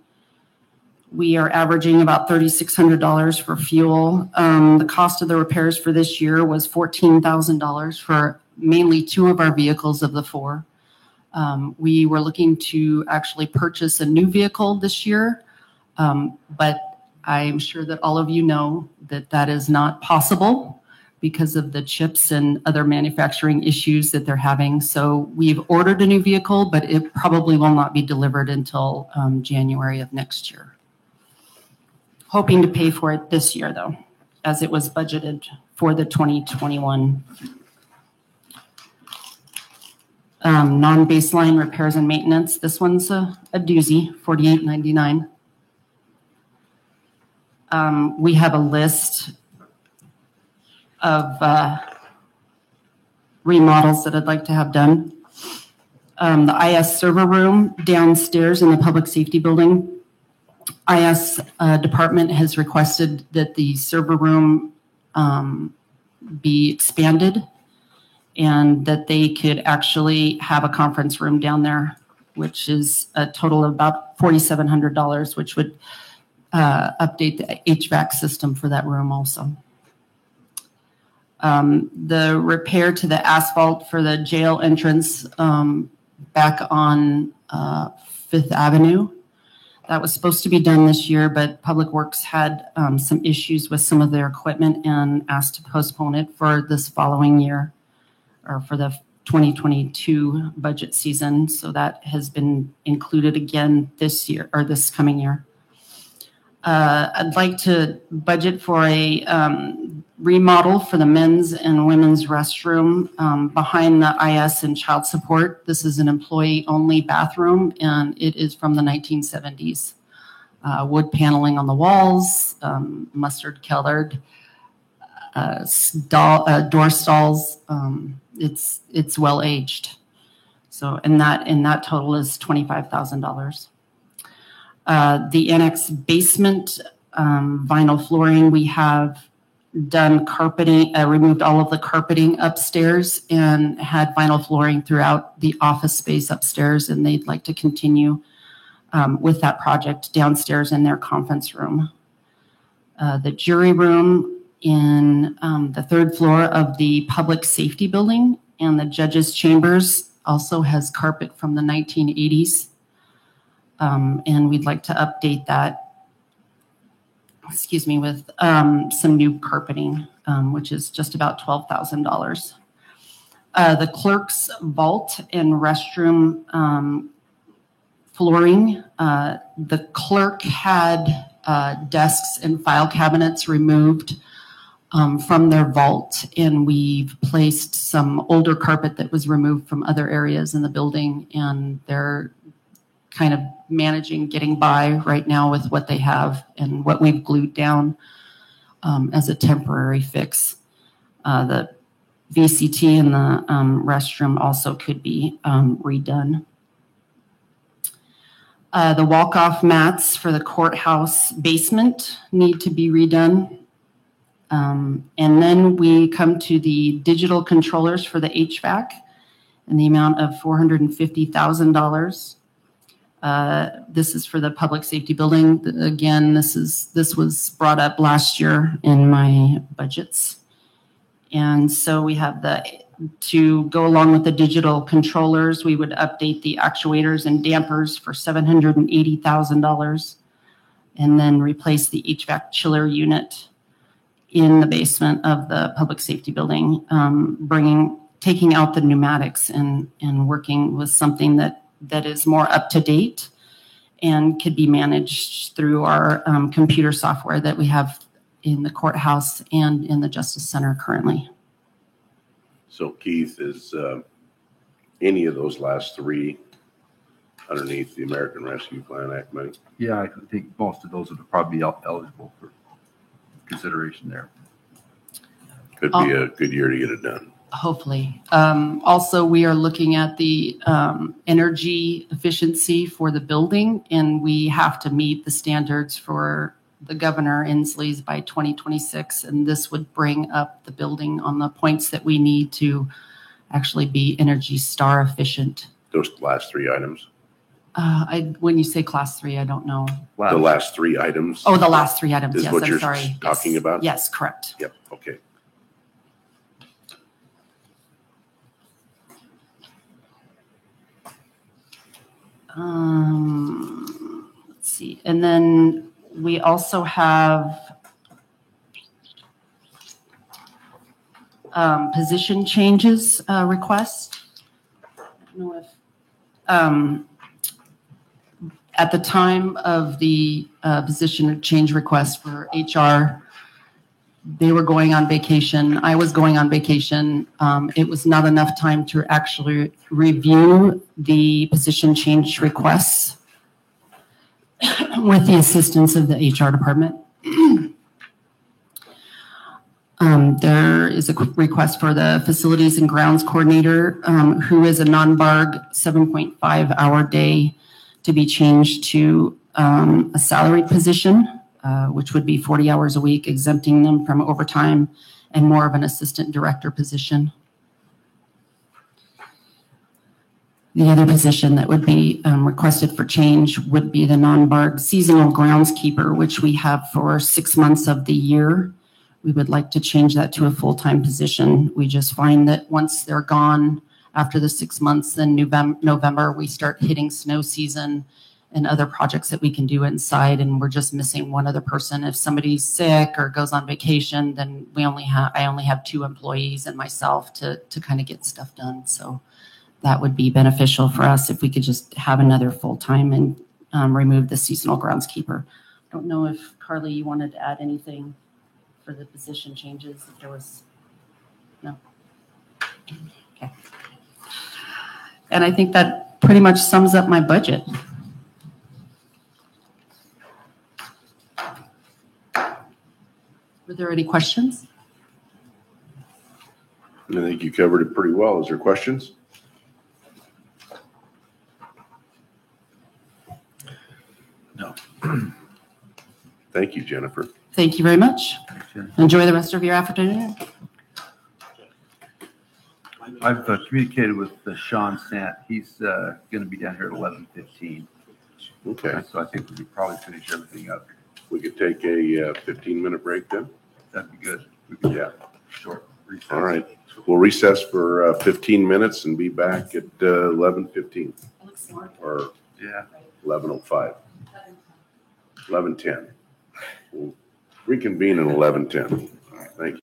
We are averaging about $3,600 for fuel. The cost of the repairs for this year was $14,000 for mainly 2 of our vehicles of the 4. We were looking to actually purchase a new vehicle this year, but I'm sure that all of you know that that is not possible because of the chips and other manufacturing issues that they're having. So we've ordered a new vehicle, but it probably will not be delivered until January of next year. Hoping to pay for it this year, though, as it was budgeted for the 2021. Non-baseline repairs and maintenance. This one's a doozy, $48.99. We have a list of remodels that I'd like to have done. The IS server room downstairs in the public safety building. IS department has requested that the server room be expanded and that they could actually have a conference room down there, which is a total of about $4,700, which would update the HVAC system for that room also. The repair to the asphalt for the jail entrance back on 5th Avenue. That was supposed to be done this year, but Public Works had some issues with some of their equipment and asked to postpone it for this following year, or for the 2022 budget season. So that has been included again this year, or this coming year. I'd like to budget for a remodel for the men's and women's restroom behind the IS and child support. This is an employee-only bathroom, and it is from the 1970s. Wood paneling on the walls, mustard-colored door stalls. It's well aged. So, and that total is $25,000. The annex basement vinyl flooring, we have done carpeting, removed all of the carpeting upstairs and had vinyl flooring throughout the office space upstairs, and they'd like to continue with that project downstairs in their conference room. The jury room in the 3rd floor of the public safety building and the judges' chambers also has carpet from the 1980s. And we'd like to update that, with some new carpeting, which is just about $12,000. The clerk's vault and restroom flooring. The clerk had desks and file cabinets removed from their vault, and we've placed some older carpet that was removed from other areas in the building, and they're kind of managing getting by right now with what they have and what we've glued down as a temporary fix. The VCT in the restroom also could be redone. The walk-off mats for the courthouse basement need to be redone. And then we come to the digital controllers for the HVAC in the amount of $450,000. This is for the public safety building. Again, this was brought up last year in my budgets. And so we have to go along with the digital controllers, we would update the actuators and dampers for $780,000 and then replace the HVAC chiller unit in the basement of the public safety building, taking out the pneumatics and working with something that is more up to date and could be managed through our computer software that we have in the courthouse and in the Justice Center currently. So Keith, is any of those last three underneath the American Rescue Plan Act money? Yeah, I think most of those would probably be eligible for consideration there. Could be a good year to get it done. Hopefully. Also, we are looking at the energy efficiency for the building, and we have to meet the standards for the Governor Inslee's by 2026, and this would bring up the building on the points that we need to actually be Energy Star efficient. Those last three items? When you say class 3, I don't know. The last three items? Oh, the last 3 items. Is Yes, what I'm you're sorry. talking about? Yes, correct. Yep, okay. Let's see. And then we also have position changes request. I don't know if at the time of the position change request for HR, they were going on vacation. I was going on vacation. It was not enough time to actually review the position change requests with the assistance of the HR department. There is a request for the facilities and grounds coordinator, who is a non-BARG 7.5-hour day, to be changed to a salaried position, which would be 40 hours a week, exempting them from overtime and more of an assistant director position. The other position that would be requested for change would be the non-BARG seasonal groundskeeper, which we have for 6 months of the year. We would like to change that to a full-time position. We just find that once they're gone after the 6 months, then November, we start hitting snow season and other projects that we can do inside, and we're just missing one other person. If somebody's sick or goes on vacation, then I only have 2 employees and myself to kind of get stuff done. So that would be beneficial for us if we could just have another full-time and remove the seasonal groundskeeper. I don't know if, Carly, you wanted to add anything for the position changes, if there was, no? Okay. And I think that pretty much sums up my budget. Were there any questions? I think you covered it pretty well. Is there questions? No. Thank you, Jennifer. Thank you very much. Enjoy the rest of your afternoon. I've communicated with Sean Sant. He's going to be down here at 11:15. Okay. So I think we could probably finish everything up. We could take a 15-minute break then? That'd be good. Yeah. Short recess. All right. We'll recess for 15 minutes and be back at 11:15 or Yeah. 11:05. 11:10. We'll reconvene in 11:10. Thank you.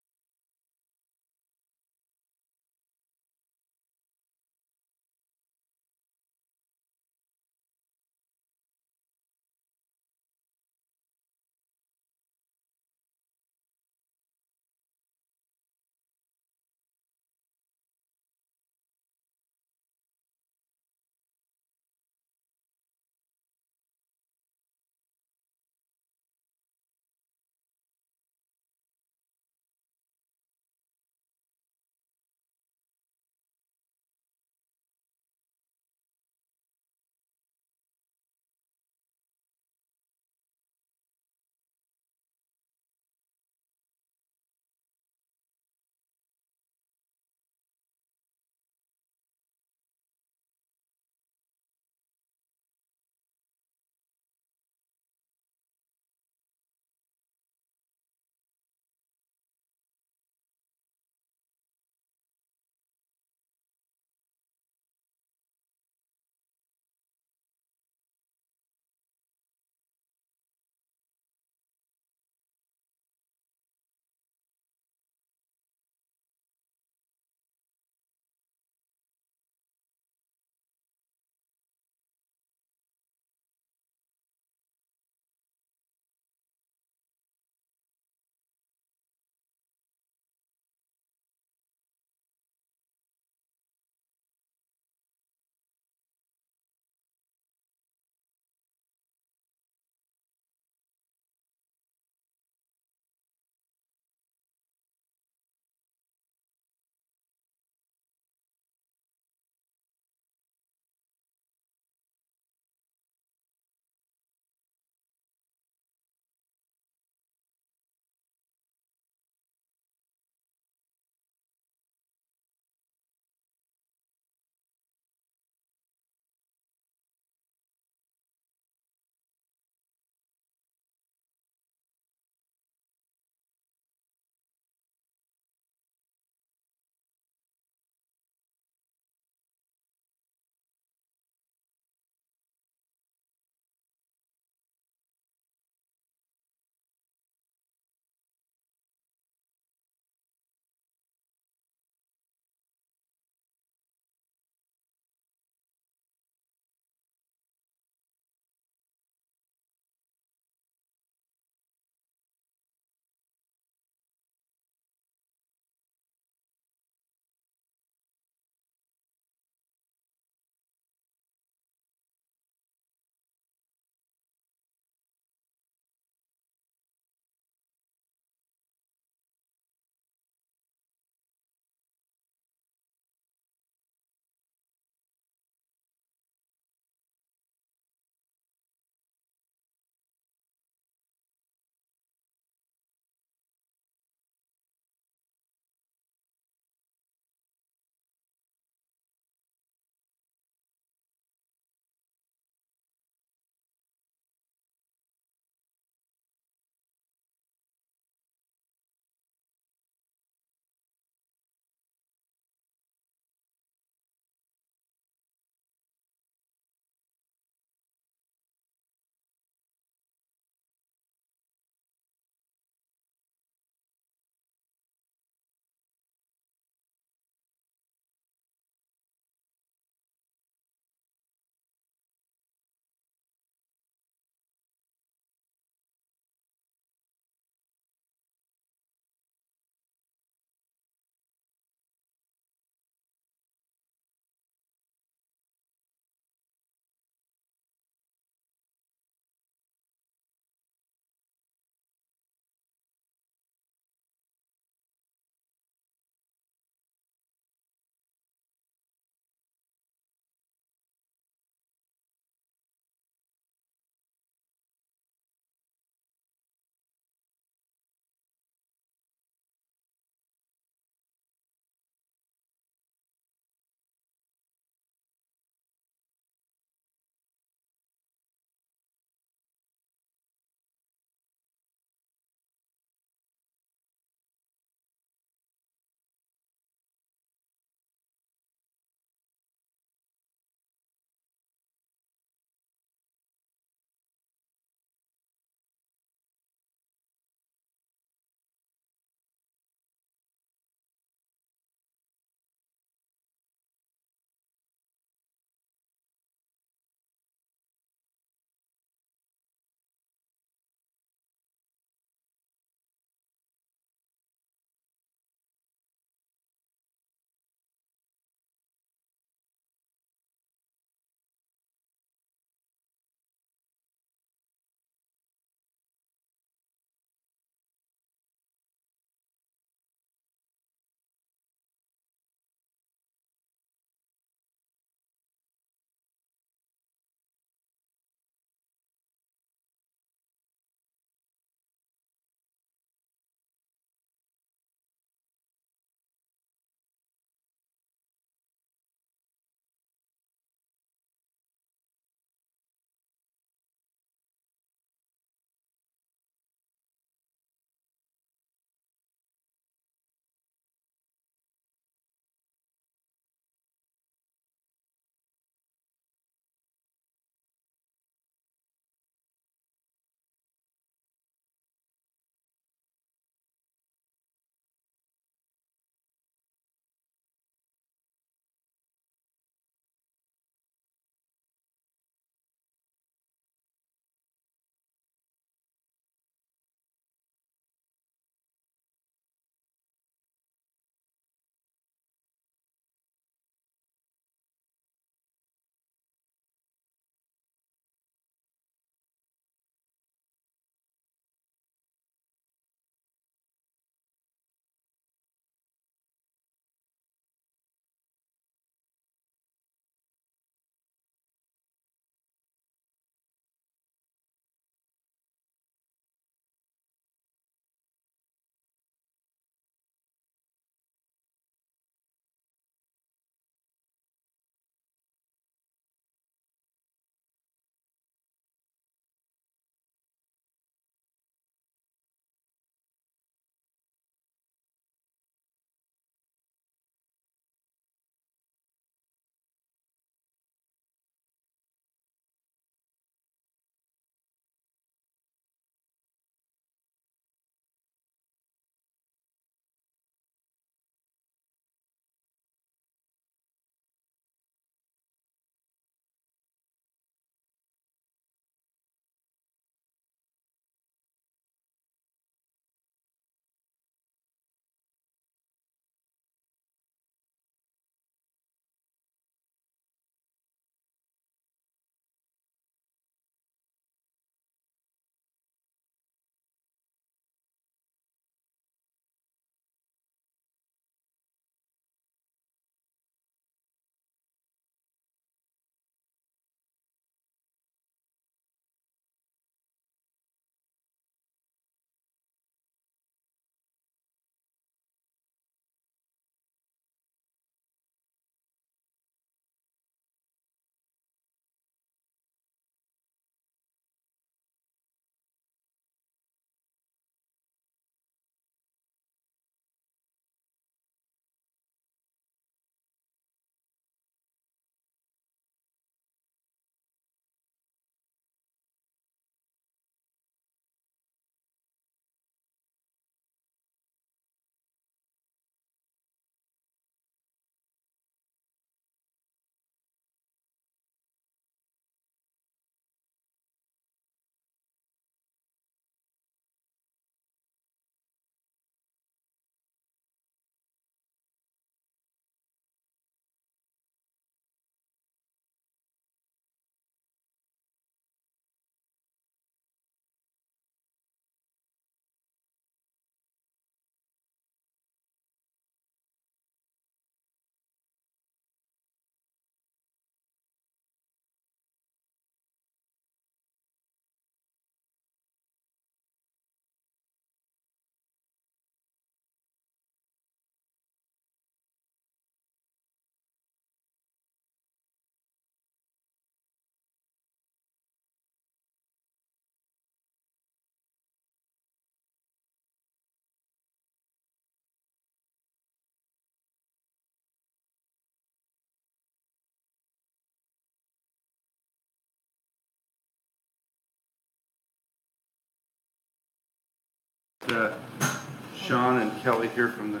Sean and Kelly here from the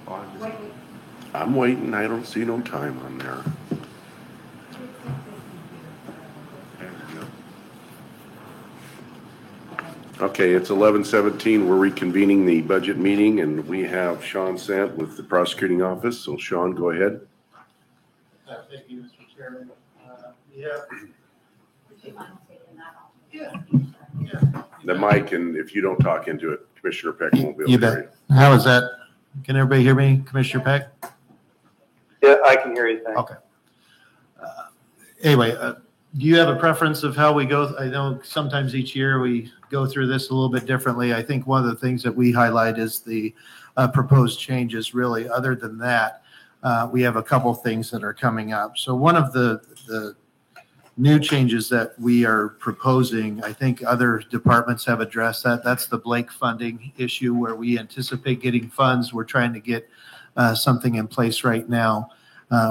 auditor. I'm waiting. I don't see no time on there. Okay, it's 11:17. We're reconvening the budget meeting, and we have Sean Sant with the prosecuting office. So Sean, go ahead. Thank you, Mr. Chairman. Yeah. The mic, and if you don't talk into it, Commissioner Peck won't be able You to hear bet. How is that? Can everybody hear me, Commissioner Peck? Yeah, I can hear you. Thanks. Okay. Anyway, do you have a preference of how we go? I know sometimes each year we go through this a little bit differently. I think one of the things that we highlight is the proposed changes. Really, other than that, we have a couple things that are coming up. So one of the new changes that we are proposing, I think other departments have addressed that. That's the Blake funding issue where we anticipate getting funds. We're trying to get something in place right now.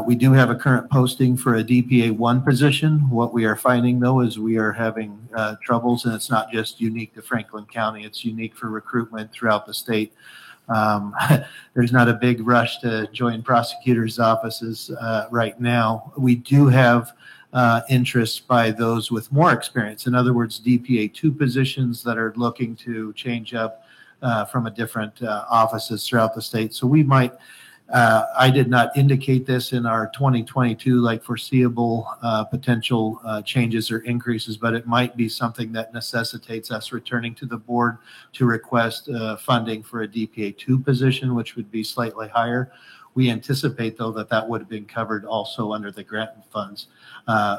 We do have a current posting for a DPA 1 position. What we are finding, though, is we are having troubles, and it's not just unique to Franklin County. It's unique for recruitment throughout the state. There's not a big rush to join prosecutors' offices right now. We do have interest by those with more experience. In other words, DPA 2 positions that are looking to change up from a different offices throughout the state. So we might, I did not indicate this in our 2022 like foreseeable potential changes or increases, but it might be something that necessitates us returning to the board to request funding for a DPA 2 position, which would be slightly higher. We anticipate, though, that that would have been covered also under the grant funds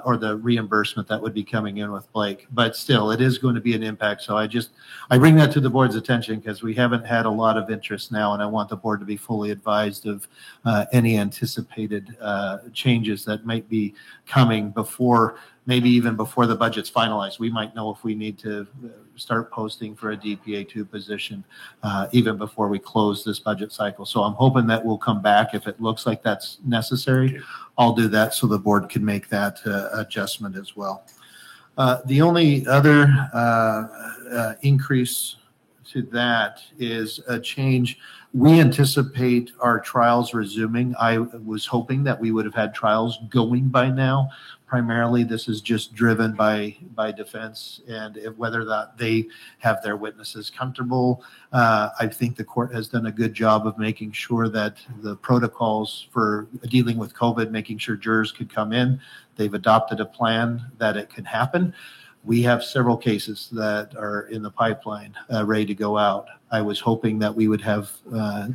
or the reimbursement that would be coming in with Blake. But still, it is going to be an impact. So I bring that to the board's attention because we haven't had a lot of interest now, and I want the board to be fully advised of any anticipated changes that might be coming before, maybe even before the budget's finalized. We might know if we need to start posting for a DPA 2 position even before we close this budget cycle. So I'm hoping that we'll come back if it looks like that's necessary. I'll do that so the board can make that adjustment as well. The only other increase to that is a change. We anticipate our trials resuming. I was hoping that we would have had trials going by now. Primarily, this is just driven by defense and whether or not they have their witnesses comfortable. I think the court has done a good job of making sure that the protocols for dealing with COVID, making sure jurors could come in. They've adopted a plan that it can happen. We have several cases that are in the pipeline ready to go out. I was hoping that we would have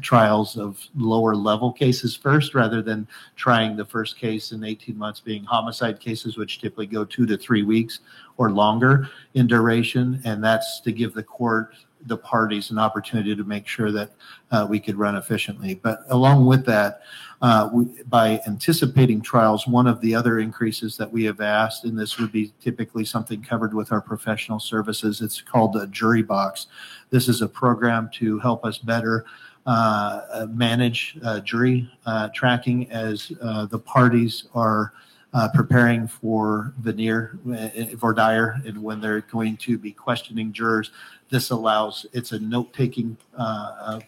trials of lower level cases first rather than trying the first case in 18 months being homicide cases, which typically go 2 to 3 weeks or longer in duration. And that's to give the court, the parties, an opportunity to make sure that we could run efficiently. But along with that, by anticipating trials, one of the other increases that we have asked, and this would be typically something covered with our professional services, it's called a jury box. This is a program to help us better manage jury tracking as the parties are preparing for voir dire, and when they're going to be questioning jurors. This allows, it's a note-taking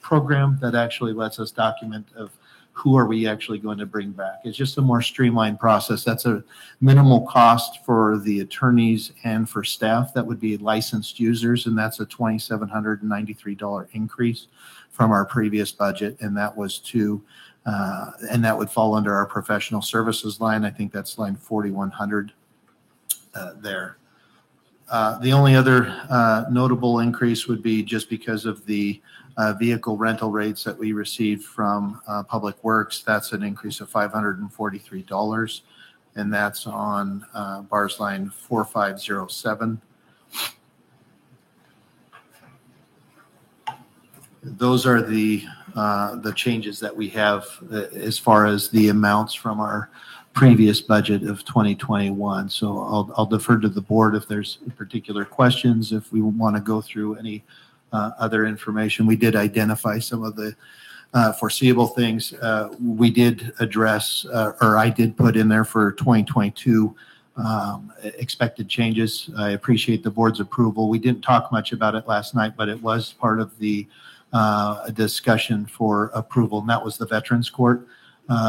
program that actually lets us document of who are we actually going to bring back. It's just a more streamlined process. That's a minimal cost for the attorneys and for staff that would be licensed users, and that's a $2,793 increase from our previous budget, and that was to and that would fall under our professional services line. I think that's line 4100 there. The only other notable increase would be just because of the vehicle rental rates that we received from Public Works. That's an increase of $543, and that's on bars line 4507. Those are the changes that we have as far as the amounts from our previous budget of 2021. So I'll defer to the board if there's particular questions, if we want to go through any other information. We did identify some of the foreseeable things. We did address, or I did put in there for 2022, expected changes. I appreciate the board's approval. We didn't talk much about it last night, but it was part of the discussion for approval, and that was the Veterans Court.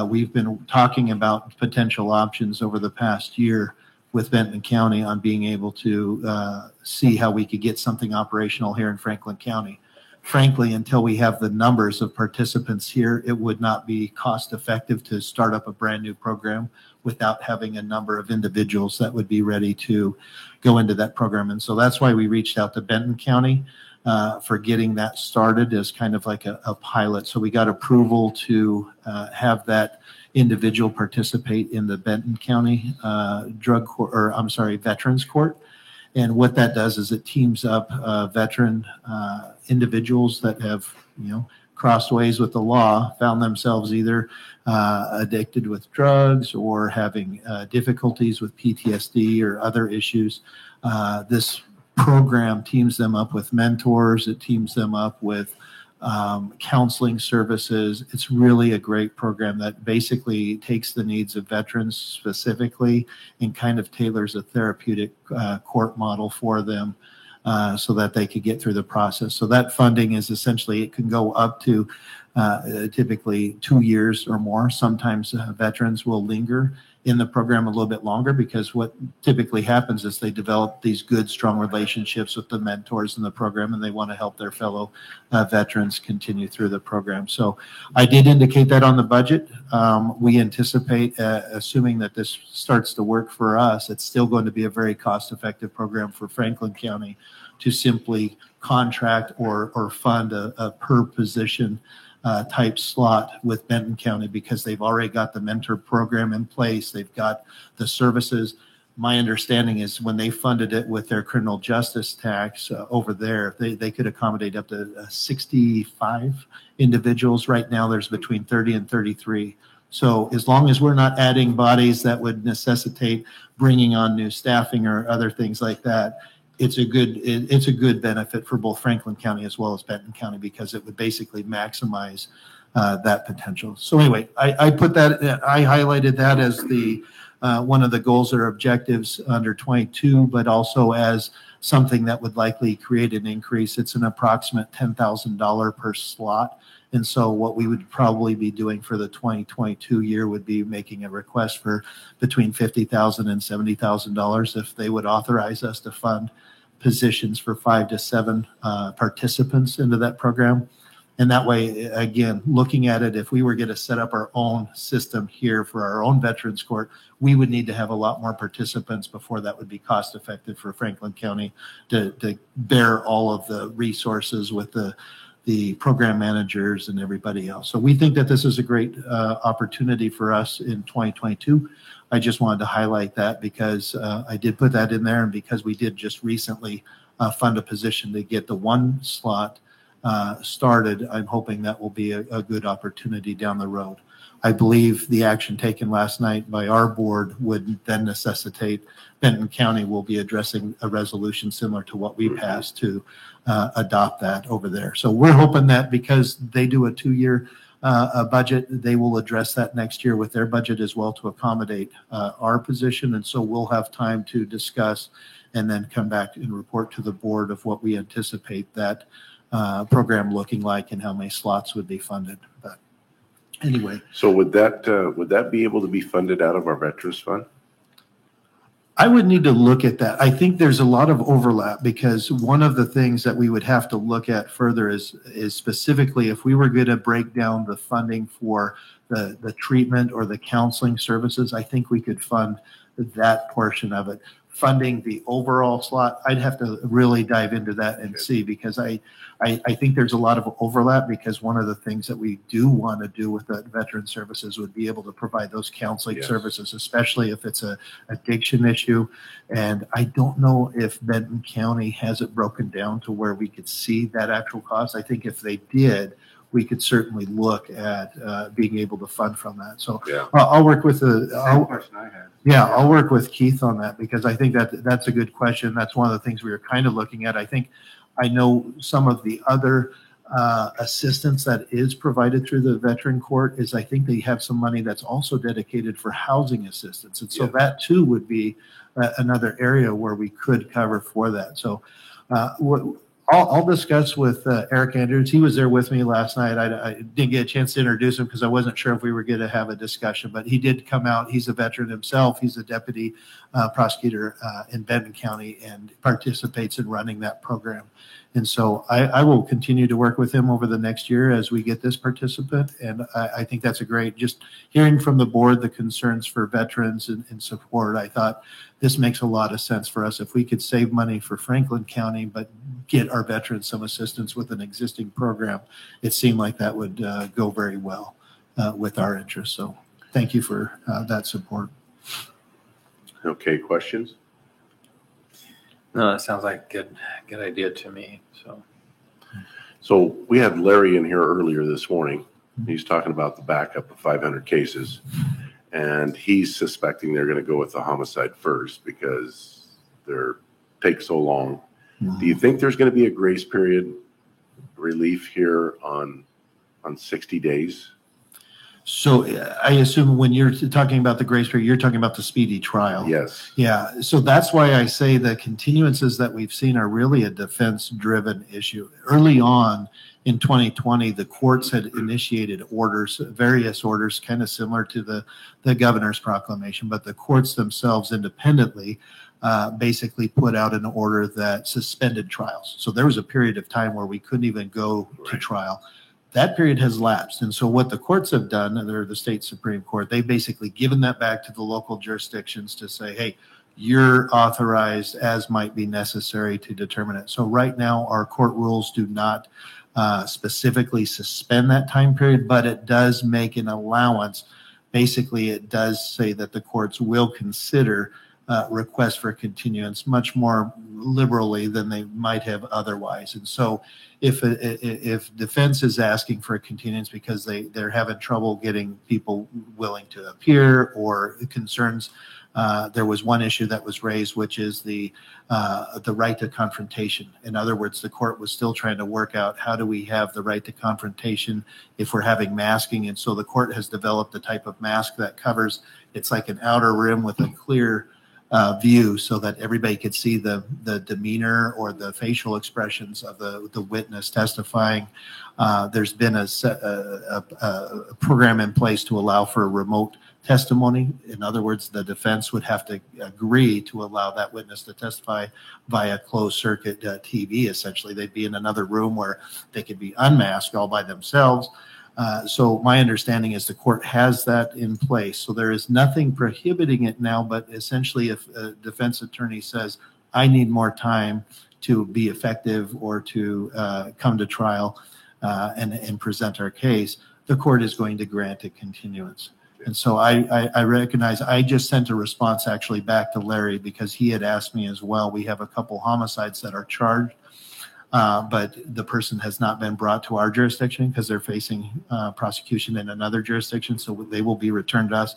We've been talking about potential options over the past year with Benton County on being able to see how we could get something operational here in Franklin County. Frankly, until we have the numbers of participants here, it would not be cost effective to start up a brand new program without having a number of individuals that would be ready to go into that program. And so that's why we reached out to Benton County for getting that started as kind of like a pilot. So we got approval to have that individual participate in the Benton County Veterans Court. And what that does is it teams up veteran individuals that have, crossed ways with the law, found themselves either addicted with drugs or having difficulties with PTSD or other issues. This program teams them up with mentors. It teams them up with counseling services. It's really a great program that basically takes the needs of veterans specifically and kind of tailors a therapeutic court model for them so that they could get through the process. So that funding is essentially, it can go up to typically 2 years or more. Sometimes veterans will linger in the program a little bit longer because what typically happens is they develop these good, strong relationships with the mentors in the program, and they want to help their fellow veterans continue through the program. So I did indicate that on the budget. We anticipate, assuming that this starts to work for us, it's still going to be a very cost-effective program for Franklin County to simply contract or fund a per position type slot with Benton County because they've already got the mentor program in place. They've got the services. My understanding is when they funded it with their criminal justice tax over there, they could accommodate up to 65 individuals. Right now, there's between 30 and 33. So as long as we're not adding bodies that would necessitate bringing on new staffing or other things like that, it's a good benefit for both Franklin County as well as Benton County because it would basically maximize that potential. So anyway, I highlighted that as the one of the goals or objectives under 22, but also as something that would likely create an increase. It's an approximate $10,000 per slot. And so what we would probably be doing for the 2022 year would be making a request for between $50,000 and $70,000 if they would authorize us to fund positions for 5 to 7 participants into that program. And that way, again, looking at it, if we were going to set up our own system here for our own Veterans Court, we would need to have a lot more participants before that would be cost effective for Franklin County to bear all of the resources with the program managers and everybody else. So we think that this is a great opportunity for us in 2022. I just wanted to highlight that because I did put that in there and because we did just recently fund a position to get the one slot started. I'm hoping that will be a good opportunity down the road. I believe the action taken last night by our board would then necessitate Benton County will be addressing a resolution similar to what we passed to adopt that over there. So we're hoping that because they do a 2-year budget, they will address that next year with their budget as well to accommodate our position. And so we'll have time to discuss and then come back and report to the board of what we anticipate that program looking like and how many slots would be funded. But anyway. So would that be able to be funded out of our Veterans Fund? I would need to look at that. I think there's a lot of overlap because one of the things that we would have to look at further is specifically if we were going to break down the funding for the treatment or the counseling services, I think we could fund that portion of it. Funding the overall slot, I'd have to really dive into that and see because I think there's a lot of overlap because one of the things that we do want to do with the veteran services would be able to provide those counseling services, especially if it's a addiction issue. And I don't know if Benton County has it broken down to where we could see that actual cost. I think if they did, we could certainly look at being able to fund from that. So I'll work with I'll work with Keith on that because I think that's a good question. That's one of the things we were kind of looking at. I know some of the other assistance that is provided through the veteran court is I think they have some money that's also dedicated for housing assistance. And so that too would be another area where we could cover for that. So I'll discuss with Eric Andrews. He was there with me last night. I didn't get a chance to introduce him because I wasn't sure if we were going to have a discussion, but he did come out. He's a veteran himself. He's a deputy prosecutor in Benton County and participates in running that program. And so I will continue to work with him over the next year as we get this participant. And I think that's a great, just hearing from the board, the concerns for veterans and support. I thought this makes a lot of sense for us. If we could save money for Franklin County, but get our veterans some assistance with an existing program, it seemed like that would go very well with our interests. So thank you for that support. Okay, questions? No, that sounds like a good idea to me. So we had Larry in here earlier this morning. He's talking about the backup of 500 cases, and he's suspecting they're going to go with the homicide first because they're take so long. Do you think there's going to be a grace period relief here on 60 days? So I assume when you're talking about the grace period, you're talking about the speedy trial. Yes. Yeah. So that's why I say the continuances that we've seen are really a defense-driven issue. Early on in 2020, the courts had initiated orders, various orders, kind of similar to the governor's proclamation, but the courts themselves independently basically put out an order that suspended trials. So there was a period of time where we couldn't even go to trial. That period has lapsed. And so what the courts have done, and they're the state Supreme Court, they've basically given that back to the local jurisdictions to say, hey, you're authorized as might be necessary to determine it. So right now, our court rules do not specifically suspend that time period, but it does make an allowance. Basically, it does say that the courts will consider requests for continuance much more liberally than they might have otherwise. And so if defense is asking for a continuance because they're having trouble getting people willing to appear or concerns, there was one issue that was raised, which is the right to confrontation. In other words, the court was still trying to work out how do we have the right to confrontation if we're having masking. And so the court has developed a type of mask that covers, it's like an outer rim with a clear view so that everybody could see the demeanor or the facial expressions of the witness testifying. There's been a program in place to allow for remote testimony. In other words, the defense would have to agree to allow that witness to testify via closed circuit TV. Essentially, they'd be in another room where they could be unmasked all by themselves. So my understanding is the court has that in place. So there is nothing prohibiting it now, but essentially if a defense attorney says, I need more time to be effective or to come to trial and present our case, the court is going to grant a continuance. And so I recognize, I just sent a response actually back to Larry because he had asked me as well. We have a couple homicides that are charged. But the person has not been brought to our jurisdiction because they're facing prosecution in another jurisdiction. So they will be returned to us.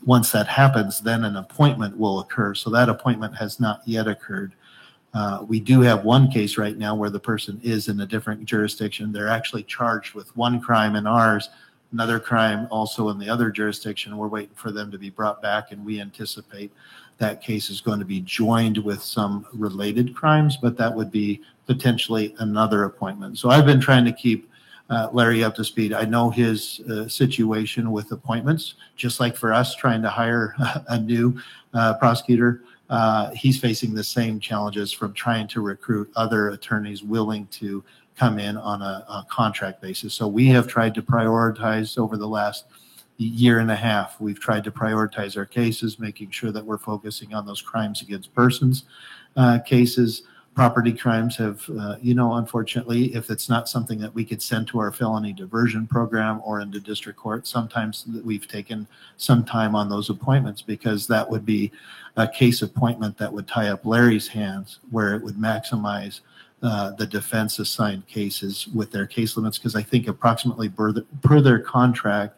Once that happens, then an appointment will occur. So that appointment has not yet occurred. We do have one case right now where the person is in a different jurisdiction. They're actually charged with one crime in ours, another crime also in the other jurisdiction. We're waiting for them to be brought back, and we anticipate that case is going to be joined with some related crimes, but that would be potentially another appointment. So I've been trying to keep Larry up to speed. I know his situation with appointments, just like for us trying to hire a new prosecutor. He's facing the same challenges from trying to recruit other attorneys willing to come in on a contract basis. So we have tried to prioritize over the last year and a half. We've tried to prioritize our cases, making sure that we're focusing on those crimes against persons cases. Property crimes have, unfortunately, if it's not something that we could send to our felony diversion program or into district court, sometimes we've taken some time on those appointments because that would be a case appointment that would tie up Larry's hands, where it would maximize the defense assigned cases with their case limits. Because I think approximately per their contract,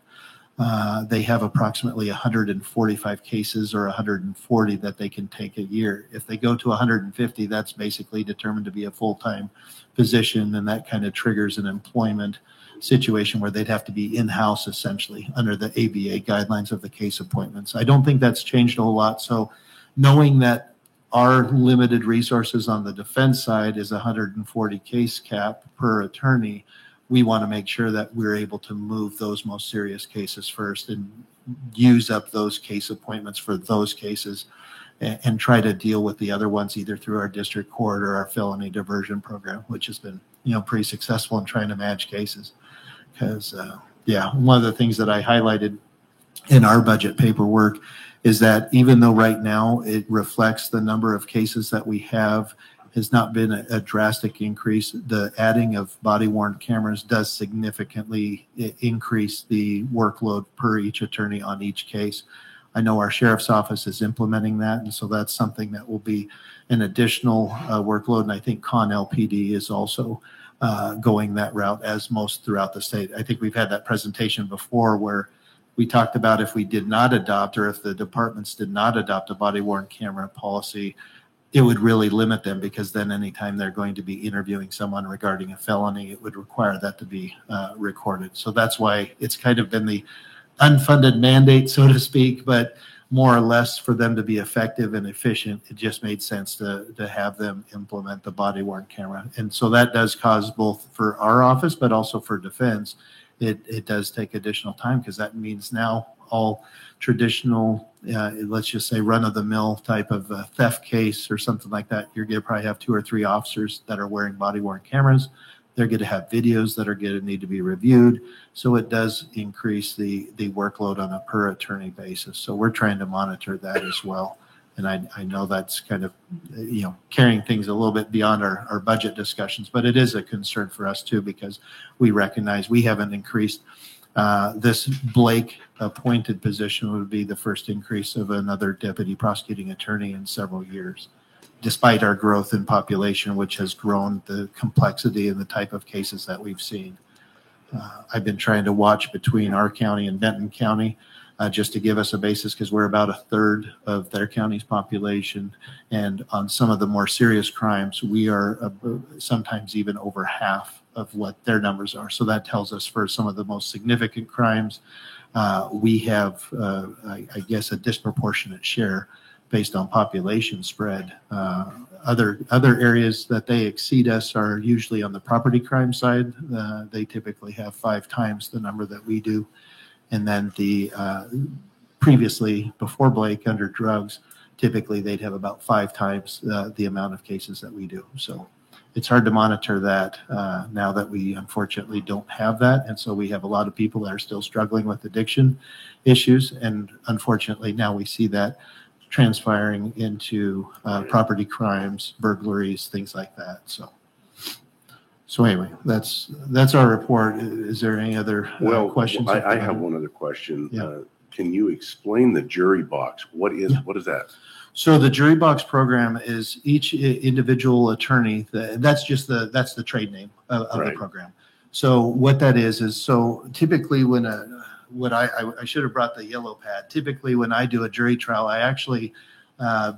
they have approximately 145 cases or 140 that they can take a year. If they go to 150, that's basically determined to be a full-time position, and that kind of triggers an employment situation where they'd have to be in-house essentially under the ABA guidelines of the case appointments. I don't think that's changed a whole lot. So knowing that our limited resources on the defense side is 140 case cap per attorney, we want to make sure that we're able to move those most serious cases first and use up those case appointments for those cases and try to deal with the other ones either through our district court or our felony diversion program, which has been, pretty successful in trying to manage cases. Because, one of the things that I highlighted in our budget paperwork is that even though right now it reflects the number of cases that we have has not been a drastic increase, the adding of body-worn cameras does significantly increase the workload per each attorney on each case. I know our sheriff's office is implementing that, and so that's something that will be an additional workload, and I think Con LPD is also going that route, as most throughout the state. I think we've had that presentation before where we talked about if we did not adopt, or if the departments did not adopt a body-worn camera policy, it would really limit them, because then anytime they're going to be interviewing someone regarding a felony, it would require that to be recorded. So that's why it's kind of been the unfunded mandate, so to speak, but more or less for them to be effective and efficient, it just made sense to have them implement the body-worn camera. And so that does cause, both for our office, but also for defense, it does take additional time, because that means now all traditional, let's just say run-of-the-mill type of theft case or something like that, you're going to probably have 2 or 3 officers that are wearing body-worn cameras. They're going to have videos that are going to need to be reviewed. So it does increase the workload on a per attorney basis. So we're trying to monitor that as well. And I know that's kind of, carrying things a little bit beyond our budget discussions, but it is a concern for us too, because we recognize we haven't increased. This Blake appointed position would be the first increase of another deputy prosecuting attorney in several years, despite our growth in population, which has grown the complexity and the type of cases that we've seen. I've been trying to watch between our county and Benton County just to give us a basis, because we're about 1/3 of their county's population. And on some of the more serious crimes, we are sometimes even over half of what their numbers are. So that tells us for some of the most significant crimes, we have, I guess, a disproportionate share based on population spread. Other areas that they exceed us are usually on the property crime side. They typically have 5 times the number that we do. And then previously, before Blake, under drugs, typically they'd have about 5 times the amount of cases that we do. So it's hard to monitor that now that we unfortunately don't have that. And so we have a lot of people that are still struggling with addiction issues. And unfortunately, now we see that transpiring into property crimes, burglaries, things like that. So anyway, that's our report. Is there any other questions? I have one other question. Yeah. Can you explain the jury box? What is that? So the jury box program is each individual attorney. That's the trade name of the program. So what that is so typically when I should have brought the yellow pad. Typically when I do a jury trial, I actually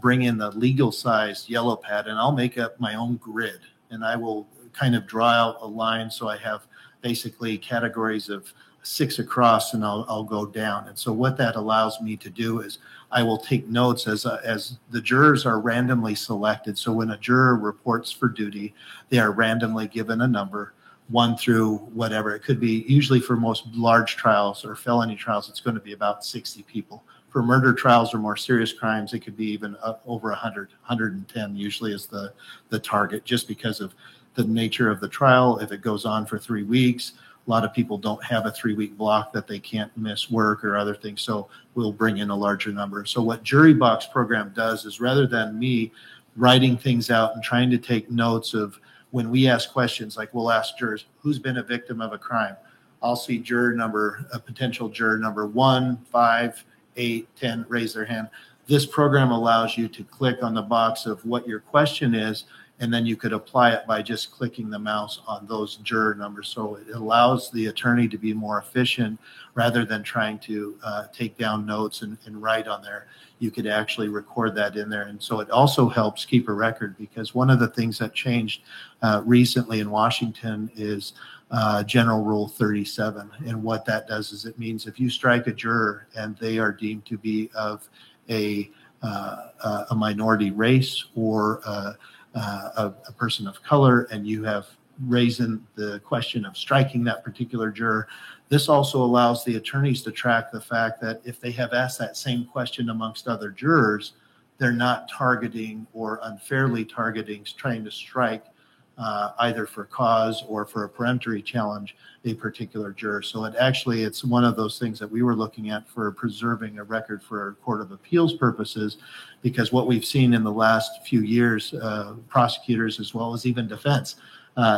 bring in the legal sized yellow pad, and I'll make up my own grid, and I will kind of draw out a line. So I have basically categories of 6 across, and I'll go down. And so what that allows me to do is I will take notes as the jurors are randomly selected. So when a juror reports for duty, they are randomly given a number, 1 through whatever. It could be, usually for most large trials or felony trials, it's going to be about 60 people. For murder trials or more serious crimes, it could be even up over 100, 110 usually is the target, just because of the nature of the trial. If it goes on for 3 weeks, a lot of people don't have a 3-week block that they can't miss work or other things. So we'll bring in a larger number. So what Jury Box program does is, rather than me writing things out and trying to take notes of when we ask questions, like we'll ask jurors, who's been a victim of a crime? I'll see potential juror number 1, 5, 8, 10, raise their hand. This program allows you to click on the box of what your question is, and then you could apply it by just clicking the mouse on those juror numbers. So it allows the attorney to be more efficient rather than trying to take down notes and write on there. You could actually record that in there. And so it also helps keep a record, because one of the things that changed recently in Washington is General Rule 37. And what that does is it means if you strike a juror and they are deemed to be of a minority race or a person of color, and you have raised the question of striking that particular juror, this also allows the attorneys to track the fact that if they have asked that same question amongst other jurors, they're not targeting or unfairly targeting, trying to strike either for cause or for a peremptory challenge a particular juror. So it's one of those things that we were looking at for preserving a record for our Court of Appeals purposes, because what we've seen in the last few years, prosecutors as well as even defense,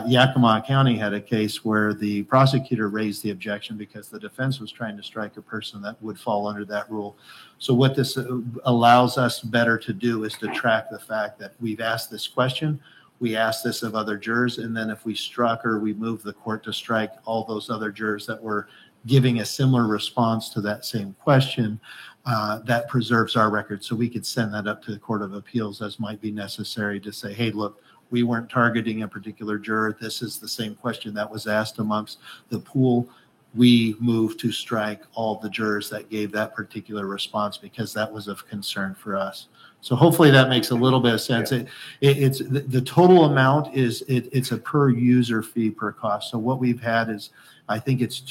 Yakima County had a case where the prosecutor raised the objection because the defense was trying to strike a person that would fall under that rule. So what this allows us better to do is to track the fact that we've asked this question, we asked this of other jurors, and then if we struck or we moved the court to strike all those other jurors that were giving a similar response to that same question, that preserves our record. So we could send that up to the Court of Appeals as might be necessary to say, hey, look, we weren't targeting a particular juror. This is the same question that was asked amongst the pool. We moved to strike all the jurors that gave that particular response because that was of concern for us. So hopefully that makes a little bit of sense. Yeah. It's the total amount is it's a per user fee per cost. So what we've had is, I think it's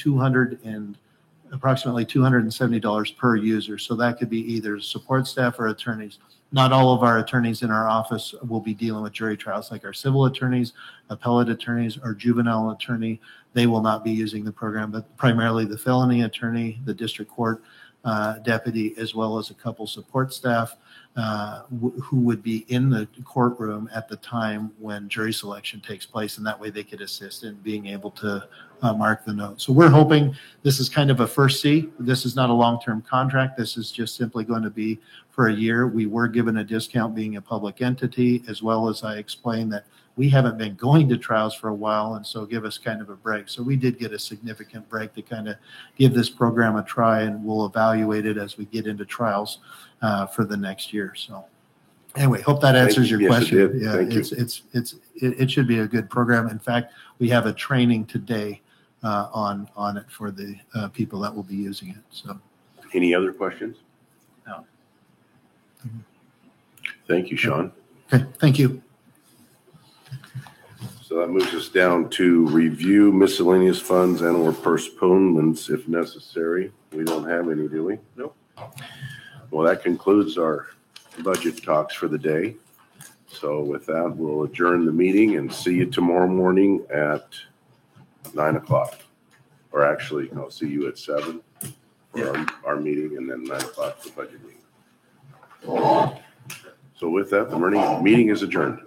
approximately $270 per user. So that could be either support staff or attorneys. Not all of our attorneys in our office will be dealing with jury trials, like our civil attorneys, appellate attorneys, or juvenile attorney. They will not be using the program, but primarily the felony attorney, the district court deputy, as well as a couple support staff who would be in the courtroom at the time when jury selection takes place, and that way they could assist in being able to mark the note. So we're hoping this is kind of a first C. This is not a long-term contract. This is just simply going to be for a year. We were given a discount being a public entity, as well as I explained that we haven't been going to trials for a while, and so give us kind of a break. So we did get a significant break to kind of give this program a try, and we'll evaluate it as we get into trials for the next year. So anyway, hope that answers your question. It did. Yeah, Thank you. It should be a good program. In fact, we have a training today on it for the people that will be using it. So, any other questions? No. Thank you, Sean. Okay, thank you. So that moves us down to review miscellaneous funds and or postponements if necessary. We don't have any, do we? Nope. Well, that concludes our budget talks for the day. So with that, we'll adjourn the meeting and see you tomorrow morning at 9 o'clock. Or actually, I'll see you at 7 for our meeting, and then 9 o'clock for the budget meeting. So with that, the meeting is adjourned.